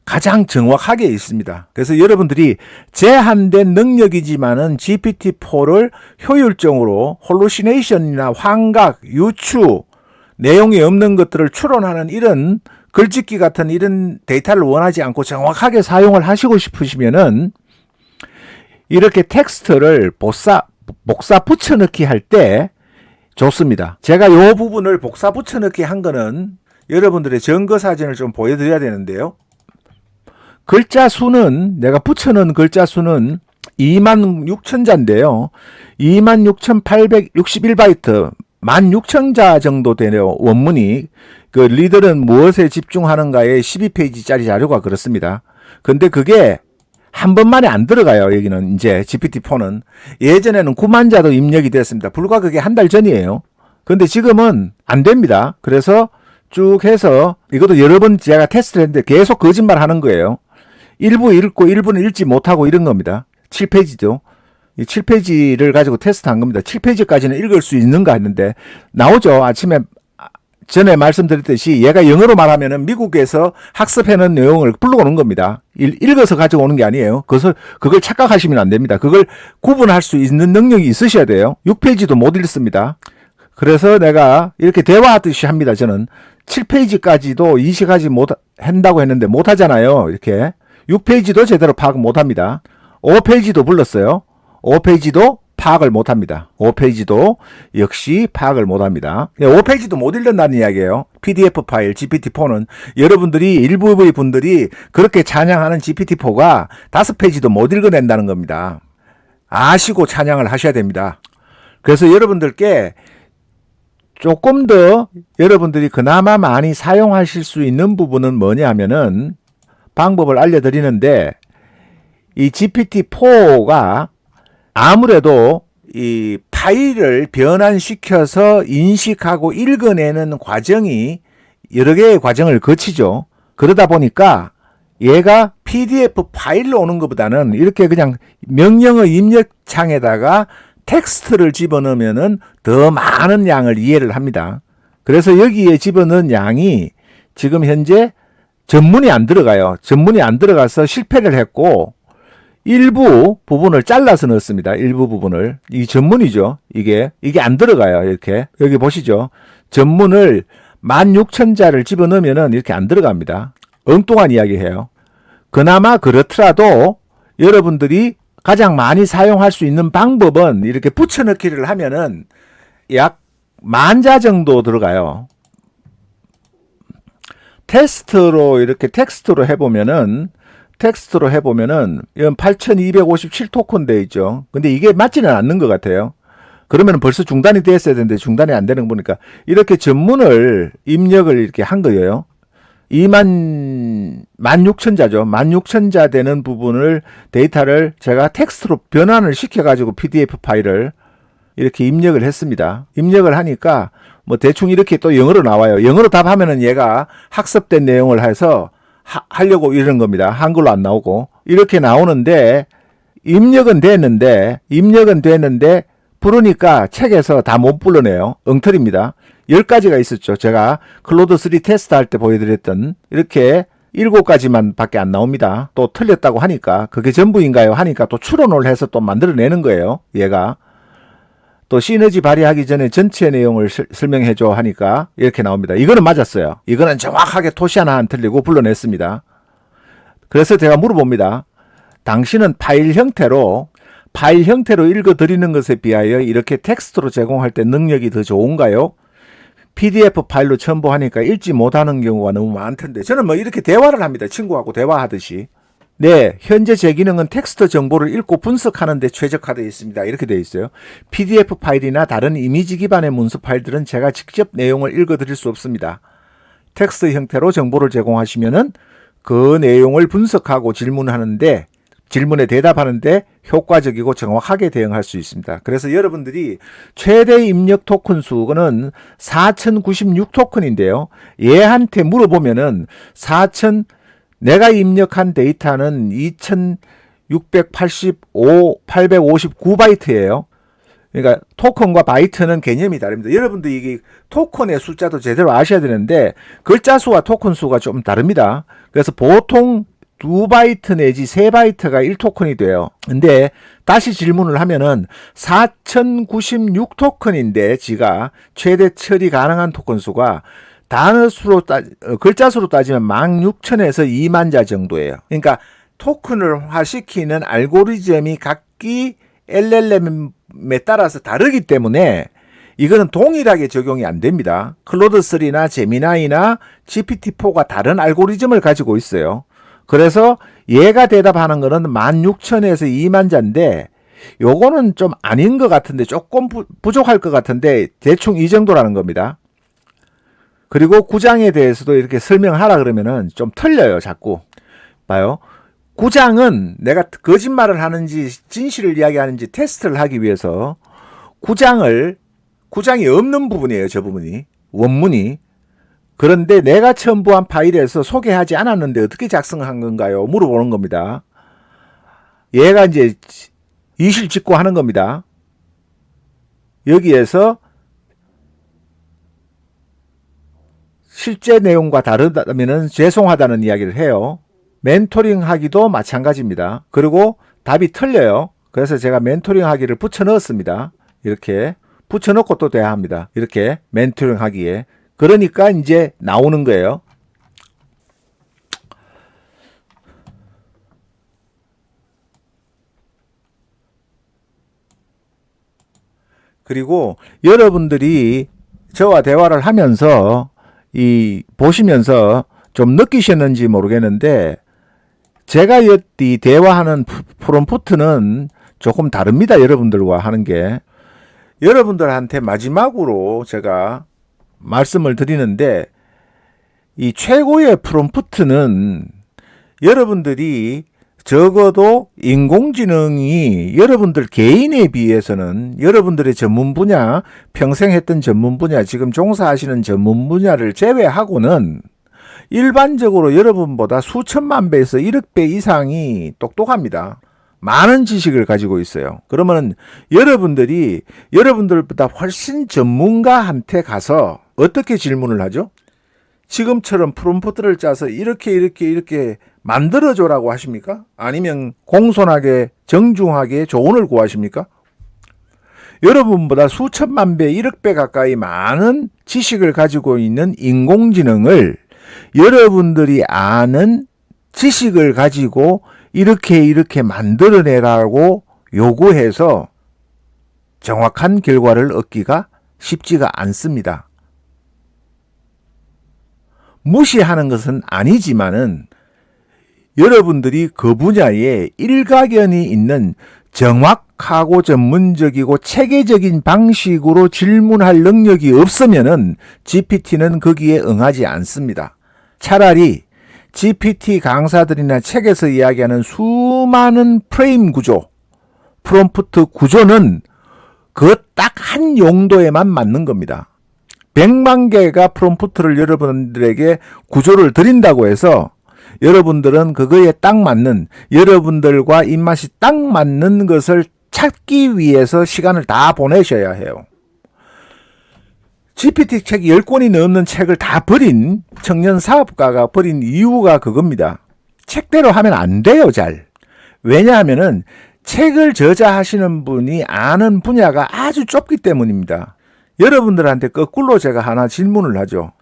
가장 정확하게 있습니다. 그래서 여러분들이 제한된 능력이지만은 GPT-4를 효율적으로 홀루시네이션이나 환각, 유추, 내용이 없는 것들을 추론하는 이런 글짓기 같은 이런 데이터를 원하지 않고 정확하게 사용을 하시고 싶으시면은 이렇게 텍스트를 복사 붙여넣기 할 때 좋습니다. 제가 이 부분을 복사 붙여넣기 한 거는 여러분들의 증거 사진을 좀 보여드려야 되는데요. 글자 수는 내가 붙여넣은 글자 수는 26,000자인데요. 26,861바이트 16,000자 정도 되네요. 원문이 그 리들은 무엇에 집중하는가의 12페이지짜리 자료가 그렇습니다. 근데 그게 한 번만에 안 들어가요. 여기는 이제 GPT-4는 예전에는 9만 자도 입력이 됐습니다. 불과 그게 한 달 전이에요. 근데 지금은 안 됩니다. 그래서 쭉 해서 이것도 여러 번 제가 테스트를 했는데 계속 거짓말 하는 거예요. 일부 읽고 일부는 읽지 못하고 이런 겁니다. 7페이지죠. 이 7페이지를 가지고 테스트한 겁니다. 7페이지까지는 읽을 수 있는가 했는데 나오죠. 아침에 전에 말씀드렸듯이 얘가 영어로 말하면은 미국에서 학습해놓은 내용을 불러오는 겁니다. 읽어서 가지고 오는 게 아니에요. 그걸 착각하시면 안 됩니다. 그걸 구분할 수 있는 능력이 있으셔야 돼요. 6페이지도 못 읽습니다. 그래서 내가 이렇게 대화하듯이 합니다. 저는 7페이지까지도 인식하지 못한다고 했는데 못하잖아요. 이렇게 6페이지도 제대로 파악 못합니다. 5페이지도 불렀어요. 5페이지도 파악을 못합니다. 5페이지도 역시 파악을 못합니다. 5페이지도 못 읽는다는 이야기예요. PDF 파일 GPT-4는 여러분들이 일부의 분들이 그렇게 찬양하는 GPT-4가 5페이지도 못 읽어낸다는 겁니다. 아시고 찬양을 하셔야 됩니다. 그래서 여러분들께 조금 더 여러분들이 그나마 많이 사용하실 수 있는 부분은 뭐냐 하면은 방법을 알려드리는데 이 GPT-4가 아무래도 이 파일을 변환시켜서 인식하고 읽어내는 과정이 여러 개의 과정을 거치죠. 그러다 보니까 얘가 PDF 파일로 오는 것보다는 이렇게 그냥 명령어 입력창에다가 텍스트를 집어넣으면은 더 많은 양을 이해를 합니다. 그래서 여기에 집어넣은 양이 지금 현재 전문이 안 들어가요. 전문이 안 들어가서 실패를 했고 일부 부분을 잘라서 넣었습니다. 일부 부분을. 이 전문이죠. 이게 안 들어가요. 이렇게. 여기 보시죠. 전문을 16,000자를 집어넣으면은 이렇게 안 들어갑니다. 엉뚱한 이야기예요. 그나마 그렇더라도 여러분들이 가장 많이 사용할 수 있는 방법은 이렇게 붙여넣기를 하면은 약 10,000자 정도 들어가요. 이렇게 텍스트로 해보면은 이건 8,257 토큰 돼 있죠. 근데 이게 맞지는 않는 것 같아요. 그러면 벌써 중단이 됐어야 되는데 중단이 안 되는 거 보니까 이렇게 전문을 입력을 이렇게 한 거예요. 16,000자죠. 16,000자 되는 부분을 데이터를 제가 텍스트로 변환을 시켜가지고 PDF 파일을 이렇게 입력을 했습니다. 입력을 하니까 뭐 대충 이렇게 또 영어로 나와요. 영어로 답하면은 얘가 학습된 내용을 해서 하려고 이러는 겁니다. 한글로 안 나오고. 이렇게 나오는데 입력은 됐는데 부르니까 책에서 다 못 불러내요. 엉터리입니다. 10가지가 있었죠. 제가 클로드 3 테스트 할 때 보여드렸던 이렇게 7가지만 밖에 안 나옵니다. 또 틀렸다고 하니까 그게 전부인가요? 하니까 또 추론을 해서 또 만들어내는 거예요. 얘가. 또 시너지 발휘하기 전에 전체 내용을 설명해줘 하니까 이렇게 나옵니다. 이거는 맞았어요. 이거는 정확하게 토시 하나 안 틀리고 불러냈습니다. 그래서 제가 물어봅니다. 당신은 파일 형태로 읽어드리는 것에 비하여 이렇게 텍스트로 제공할 때 능력이 더 좋은가요? PDF 파일로 첨부하니까 읽지 못하는 경우가 너무 많던데 저는 뭐 이렇게 대화를 합니다. 친구하고 대화하듯이. 네, 현재 제 기능은 텍스트 정보를 읽고 분석하는 데 최적화되어 있습니다. 이렇게 되어 있어요. PDF 파일이나 다른 이미지 기반의 문서 파일들은 제가 직접 내용을 읽어드릴 수 없습니다. 텍스트 형태로 정보를 제공하시면은 그 내용을 분석하고 질문에 대답하는데 효과적이고 정확하게 대응할 수 있습니다. 그래서 여러분들이 최대 입력 토큰 수는 4096 토큰인데요. 얘한테 물어보면은 내가 입력한 데이터는 859바이트예요. 그러니까 토큰과 바이트는 개념이 다릅니다. 여러분들 이게 토큰의 숫자도 제대로 아셔야 되는데 글자 수와 토큰 수가 좀 다릅니다. 그래서 보통 2바이트 내지 3바이트가 1토큰이 돼요. 근데 다시 질문을 하면은 4096 토큰인데 지가 최대 처리 가능한 토큰 수가 글자 수로 따지면 16,000에서 20,000자 정도예요. 그러니까 토큰을 시키는 알고리즘이 각기 LLM에 따라서 다르기 때문에 이거는 동일하게 적용이 안 됩니다. 클로드3나 제미나이나 GPT-4가 다른 알고리즘을 가지고 있어요. 그래서 얘가 대답하는 거는 16,000에서 20,000자인데 요거는 좀 아닌 것 같은데 조금 부족할 것 같은데 대충 이 정도라는 겁니다. 그리고 구장에 대해서도 이렇게 설명하라 그러면은 좀 틀려요. 자꾸 봐요. 구장은 내가 거짓말을 하는지 진실을 이야기하는지 테스트를 하기 위해서 구장이 없는 부분이에요. 저 부분이 원문이. 그런데 내가 첨부한 파일에서 소개하지 않았는데 어떻게 작성한 건가요? 물어보는 겁니다. 얘가 이제 이실직고 하는 겁니다. 여기에서 실제 내용과 다르다면 죄송하다는 이야기를 해요. 멘토링 하기도 마찬가지입니다. 그리고 답이 틀려요. 그래서 제가 멘토링 하기를 붙여 넣었습니다. 이렇게 붙여 넣고 또 돼야 합니다. 이렇게 멘토링 하기에. 그러니까 이제 나오는 거예요. 그리고 여러분들이 저와 대화를 하면서 보시면서 좀 느끼셨는지 모르겠는데 제가 이 대화하는 프롬프트는 조금 다릅니다. 여러분들과 하는 게. 여러분들한테 마지막으로 제가 말씀을 드리는데 이 최고의 프롬프트는 여러분들이 적어도 인공지능이 여러분들 개인에 비해서는 여러분들의 전문 분야, 평생 했던 전문 분야, 지금 종사하시는 전문 분야를 제외하고는 일반적으로 여러분보다 수천만 배에서 1억 배 이상이 똑똑합니다. 많은 지식을 가지고 있어요. 그러면 여러분들이 여러분들보다 훨씬 전문가한테 가서 어떻게 질문을 하죠? 지금처럼 프롬프트를 짜서 이렇게 만들어줘라고 하십니까? 아니면 공손하게 정중하게 조언을 구하십니까? 여러분보다 수천만 배, 1억 배 가까이 많은 지식을 가지고 있는 인공지능을 여러분들이 아는 지식을 가지고 이렇게 만들어내라고 요구해서 정확한 결과를 얻기가 쉽지가 않습니다. 무시하는 것은 아니지만은 여러분들이 그 분야에 일가견이 있는 정확하고 전문적이고 체계적인 방식으로 질문할 능력이 없으면은 GPT는 거기에 응하지 않습니다. 차라리 GPT 강사들이나 책에서 이야기하는 수많은 프레임 구조, 프롬프트 구조는 그 딱 한 용도에만 맞는 겁니다. 100만 개가 프롬프트를 여러분들에게 구조를 드린다고 해서 여러분들은 그거에 딱 맞는, 여러분들과 입맛이 딱 맞는 것을 찾기 위해서 시간을 다 보내셔야 해요. GPT 책 10권이 넘는 책을 다 버린 청년 사업가가 버린 이유가 그겁니다. 책대로 하면 안 돼요, 잘. 왜냐하면은 책을 저자하시는 분이 아는 분야가 아주 좁기 때문입니다. 여러분들한테 거꾸로 제가 하나 질문을 하죠.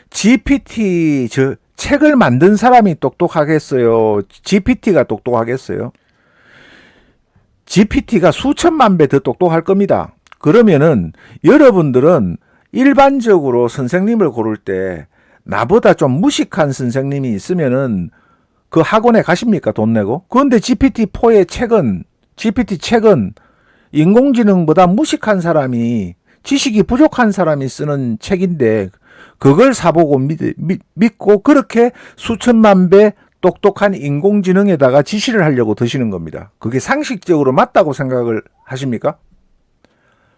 GPT, 책을 만든 사람이 똑똑하겠어요? GPT가 똑똑하겠어요? GPT가 수천만 배 더 똑똑할 겁니다. 그러면은 여러분들은 일반적으로 선생님을 고를 때 나보다 좀 무식한 선생님이 있으면은 그 학원에 가십니까? 돈 내고? 그런데 GPT-4의 GPT 책은 인공지능보다 무식한 사람이, 지식이 부족한 사람이 쓰는 책인데 그걸 사보고 믿고 그렇게 수천만 배 똑똑한 인공지능에다가 지시를 하려고 드시는 겁니다. 그게 상식적으로 맞다고 생각을 하십니까?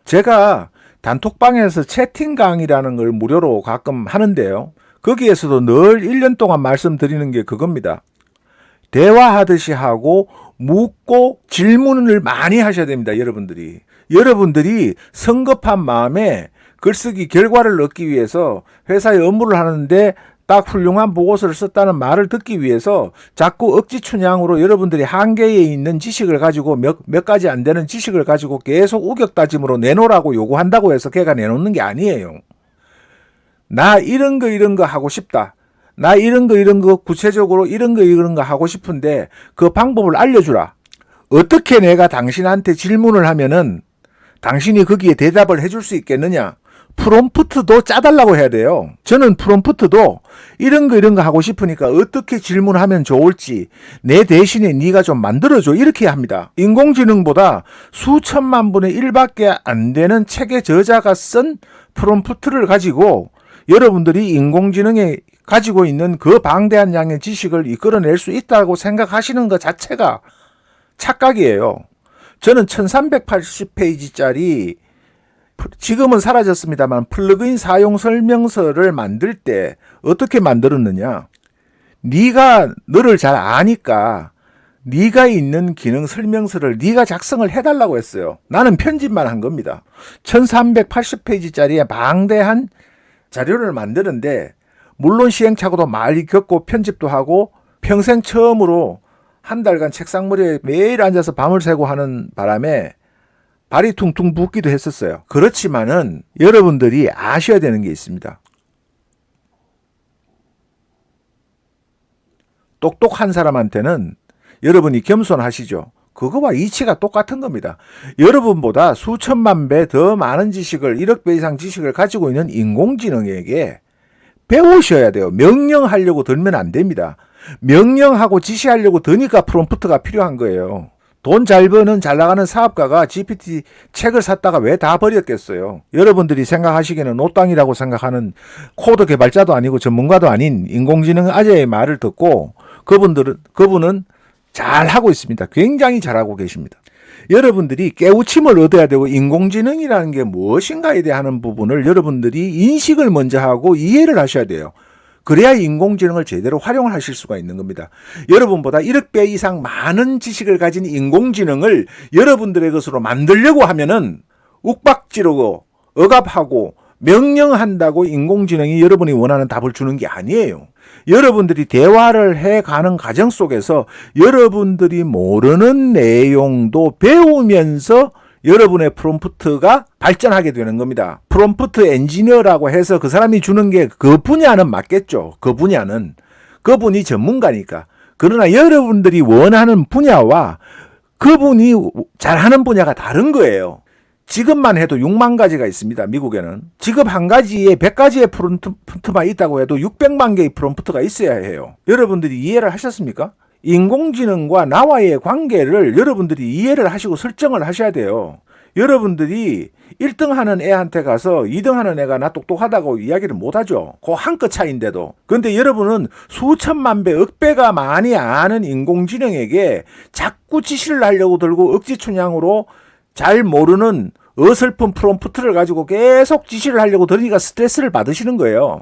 제가 단톡방에서 채팅 강의라는 걸 무료로 가끔 하는데요. 거기에서도 늘 1년 동안 말씀드리는 게 그겁니다. 대화하듯이 하고 묻고 질문을 많이 하셔야 됩니다. 여러분들이 성급한 마음에 글쓰기 결과를 얻기 위해서 회사에 업무를 하는데 딱 훌륭한 보고서를 썼다는 말을 듣기 위해서 자꾸 억지춘향으로 여러분들이 한계에 있는 지식을 가지고 몇 가지 안 되는 지식을 가지고 계속 우격다짐으로 내놓으라고 요구한다고 해서 걔가 내놓는 게 아니에요. 나 이런 거 하고 싶다. 나 이런 거 구체적으로 이런 거 하고 싶은데 그 방법을 알려주라. 어떻게 내가 당신한테 질문을 하면은 당신이 거기에 대답을 해줄 수 있겠느냐? 프롬프트도 짜달라고 해야 돼요. 저는 프롬프트도 이런 거 하고 싶으니까 어떻게 질문하면 좋을지 내 대신에 네가 좀 만들어줘, 이렇게 합니다. 인공지능보다 수천만 분의 1밖에 안 되는 책의 저자가 쓴 프롬프트를 가지고 여러분들이 인공지능에 가지고 있는 그 방대한 양의 지식을 이끌어낼 수 있다고 생각하시는 것 자체가 착각이에요. 저는 1380페이지짜리 지금은 사라졌습니다만 플러그인 사용 설명서를 만들 때 어떻게 만들었느냐? 네가 너를 잘 아니까 네가 있는 기능 설명서를 네가 작성을 해달라고 했어요. 나는 편집만 한 겁니다. 1380페이지짜리의 방대한 자료를 만드는데 물론 시행착오도 많이 겪고 편집도 하고 평생 처음으로 한 달간 책상머리에 매일 앉아서 밤을 새고 하는 바람에 발이 퉁퉁 붓기도 했었어요. 그렇지만은 여러분들이 아셔야 되는 게 있습니다. 똑똑한 사람한테는 여러분이 겸손하시죠. 그거와 이치가 똑같은 겁니다. 여러분보다 수천만 배 더 많은 지식을, 1억 배 이상 지식을 가지고 있는 인공지능에게 배우셔야 돼요. 명령하려고 들면 안 됩니다. 명령하고 지시하려고 드니까 프롬프트가 필요한 거예요. 돈 잘 버는 잘 나가는 사업가가 GPT 책을 샀다가 왜 다 버렸겠어요? 여러분들이 생각하시기에는 노땅이라고 생각하는 코드 개발자도 아니고 전문가도 아닌 인공지능 아재의 말을 듣고 그분은 잘 하고 있습니다. 굉장히 잘하고 계십니다. 여러분들이 깨우침을 얻어야 되고 인공지능이라는 게 무엇인가에 대한 부분을 여러분들이 인식을 먼저 하고 이해를 하셔야 돼요. 그래야 인공지능을 제대로 활용을 하실 수가 있는 겁니다. 여러분보다 1억 배 이상 많은 지식을 가진 인공지능을 여러분들의 것으로 만들려고 하면은 욱박지르고 억압하고 명령한다고 인공지능이 여러분이 원하는 답을 주는 게 아니에요. 여러분들이 대화를 해가는 과정 속에서 여러분들이 모르는 내용도 배우면서 여러분의 프롬프트가 발전하게 되는 겁니다. 프롬프트 엔지니어라고 해서 그 사람이 주는 게 그 분야는 맞겠죠. 그 분야는. 그분이 전문가니까. 그러나 여러분들이 원하는 분야와 그분이 잘하는 분야가 다른 거예요. 직업만 해도 6만 가지가 있습니다. 미국에는. 직업 한 가지에 100가지의 프롬프트만 있다고 해도 600만 개의 프롬프트가 있어야 해요. 여러분들이 이해를 하셨습니까? 인공지능과 나와의 관계를 여러분들이 이해를 하시고 설정을 하셔야 돼요. 여러분들이 1등 하는 애한테 가서 2등 하는 애가 나 똑똑하다고 이야기를 못하죠. 그 한 끗 차이인데도. 근데 여러분은 수천만 배, 억배가 많이 아는 인공지능에게 자꾸 지시를 하려고 들고 억지춘향으로 잘 모르는 어설픈 프롬프트를 가지고 계속 지시를 하려고 들으니까 스트레스를 받으시는 거예요.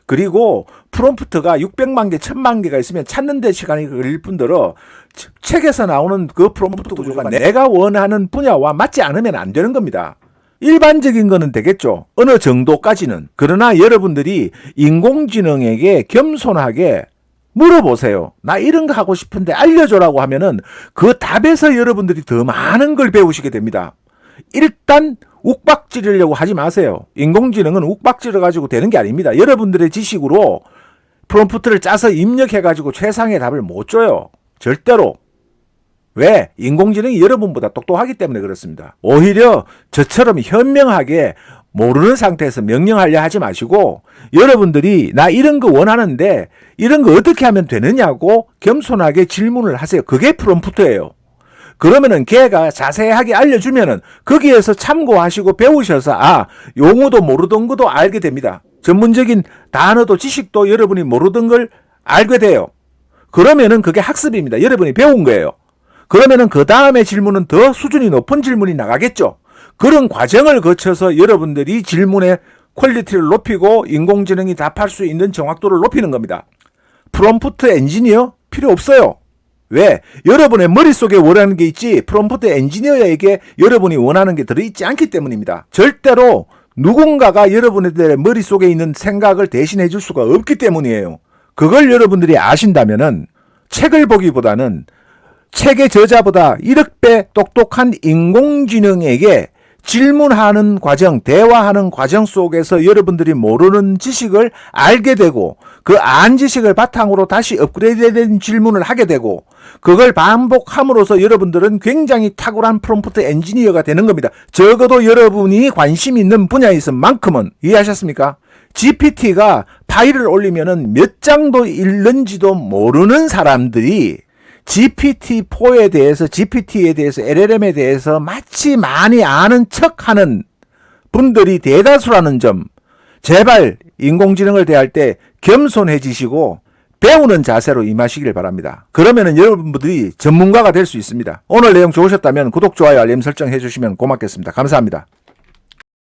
그리고 프롬프트가 600만 개, 1000만 개가 있으면 찾는 데 시간이 걸릴 뿐더러 책에서 나오는 그 프롬프트 구조가 내가 원하는 분야와 맞지 않으면 안 되는 겁니다. 일반적인 거는 되겠죠. 어느 정도까지는. 그러나 여러분들이 인공지능에게 겸손하게 물어보세요. 나 이런 거 하고 싶은데 알려줘라고 하면은 그 답에서 여러분들이 더 많은 걸 배우시게 됩니다. 일단 욱박지르려고 하지 마세요. 인공지능은 욱박지르 가지고 되는 게 아닙니다. 여러분들의 지식으로 프롬프트를 짜서 입력해가지고 최상의 답을 못 줘요. 절대로. 왜? 인공지능이 여러분보다 똑똑하기 때문에 그렇습니다. 오히려 저처럼 현명하게 모르는 상태에서 명령하려 하지 마시고 여러분들이 나 이런 거 원하는데 이런 거 어떻게 하면 되느냐고 겸손하게 질문을 하세요. 그게 프롬프트예요. 그러면은 걔가 자세하게 알려주면은 거기에서 참고하시고 배우셔서 용어도 모르던 것도 알게 됩니다. 전문적인 단어도 지식도 여러분이 모르던 걸 알게 돼요. 그러면은 그게 학습입니다. 여러분이 배운 거예요. 그러면은 그 다음에 질문은 더 수준이 높은 질문이 나가겠죠. 그런 과정을 거쳐서 여러분들이 질문의 퀄리티를 높이고 인공지능이 답할 수 있는 정확도를 높이는 겁니다. 프롬프트 엔지니어 필요 없어요. 왜? 여러분의 머릿속에 원하는 게 있지 프롬프트 엔지니어에게 여러분이 원하는 게 들어있지 않기 때문입니다. 절대로 누군가가 여러분의 머릿속에 있는 생각을 대신해 줄 수가 없기 때문이에요. 그걸 여러분들이 아신다면은 책을 보기보다는 책의 저자보다 1억 배 똑똑한 인공지능에게 질문하는 과정, 대화하는 과정 속에서 여러분들이 모르는 지식을 알게 되고 그 안 지식을 바탕으로 다시 업그레이드된 질문을 하게 되고 그걸 반복함으로써 여러분들은 굉장히 탁월한 프롬프트 엔지니어가 되는 겁니다. 적어도 여러분이 관심 있는 분야에 있은 만큼은. 이해하셨습니까? GPT가 파일을 올리면은 몇 장도 읽는지도 모르는 사람들이 GPT-4에 대해서, GPT에 대해서, LLM에 대해서 마치 많이 아는 척하는 분들이 대다수라는 점, 제발 인공지능을 대할 때 겸손해지시고 배우는 자세로 임하시길 바랍니다. 그러면은 여러분들이 전문가가 될 수 있습니다. 오늘 내용 좋으셨다면 구독, 좋아요, 알림 설정 해주시면 고맙겠습니다. 감사합니다.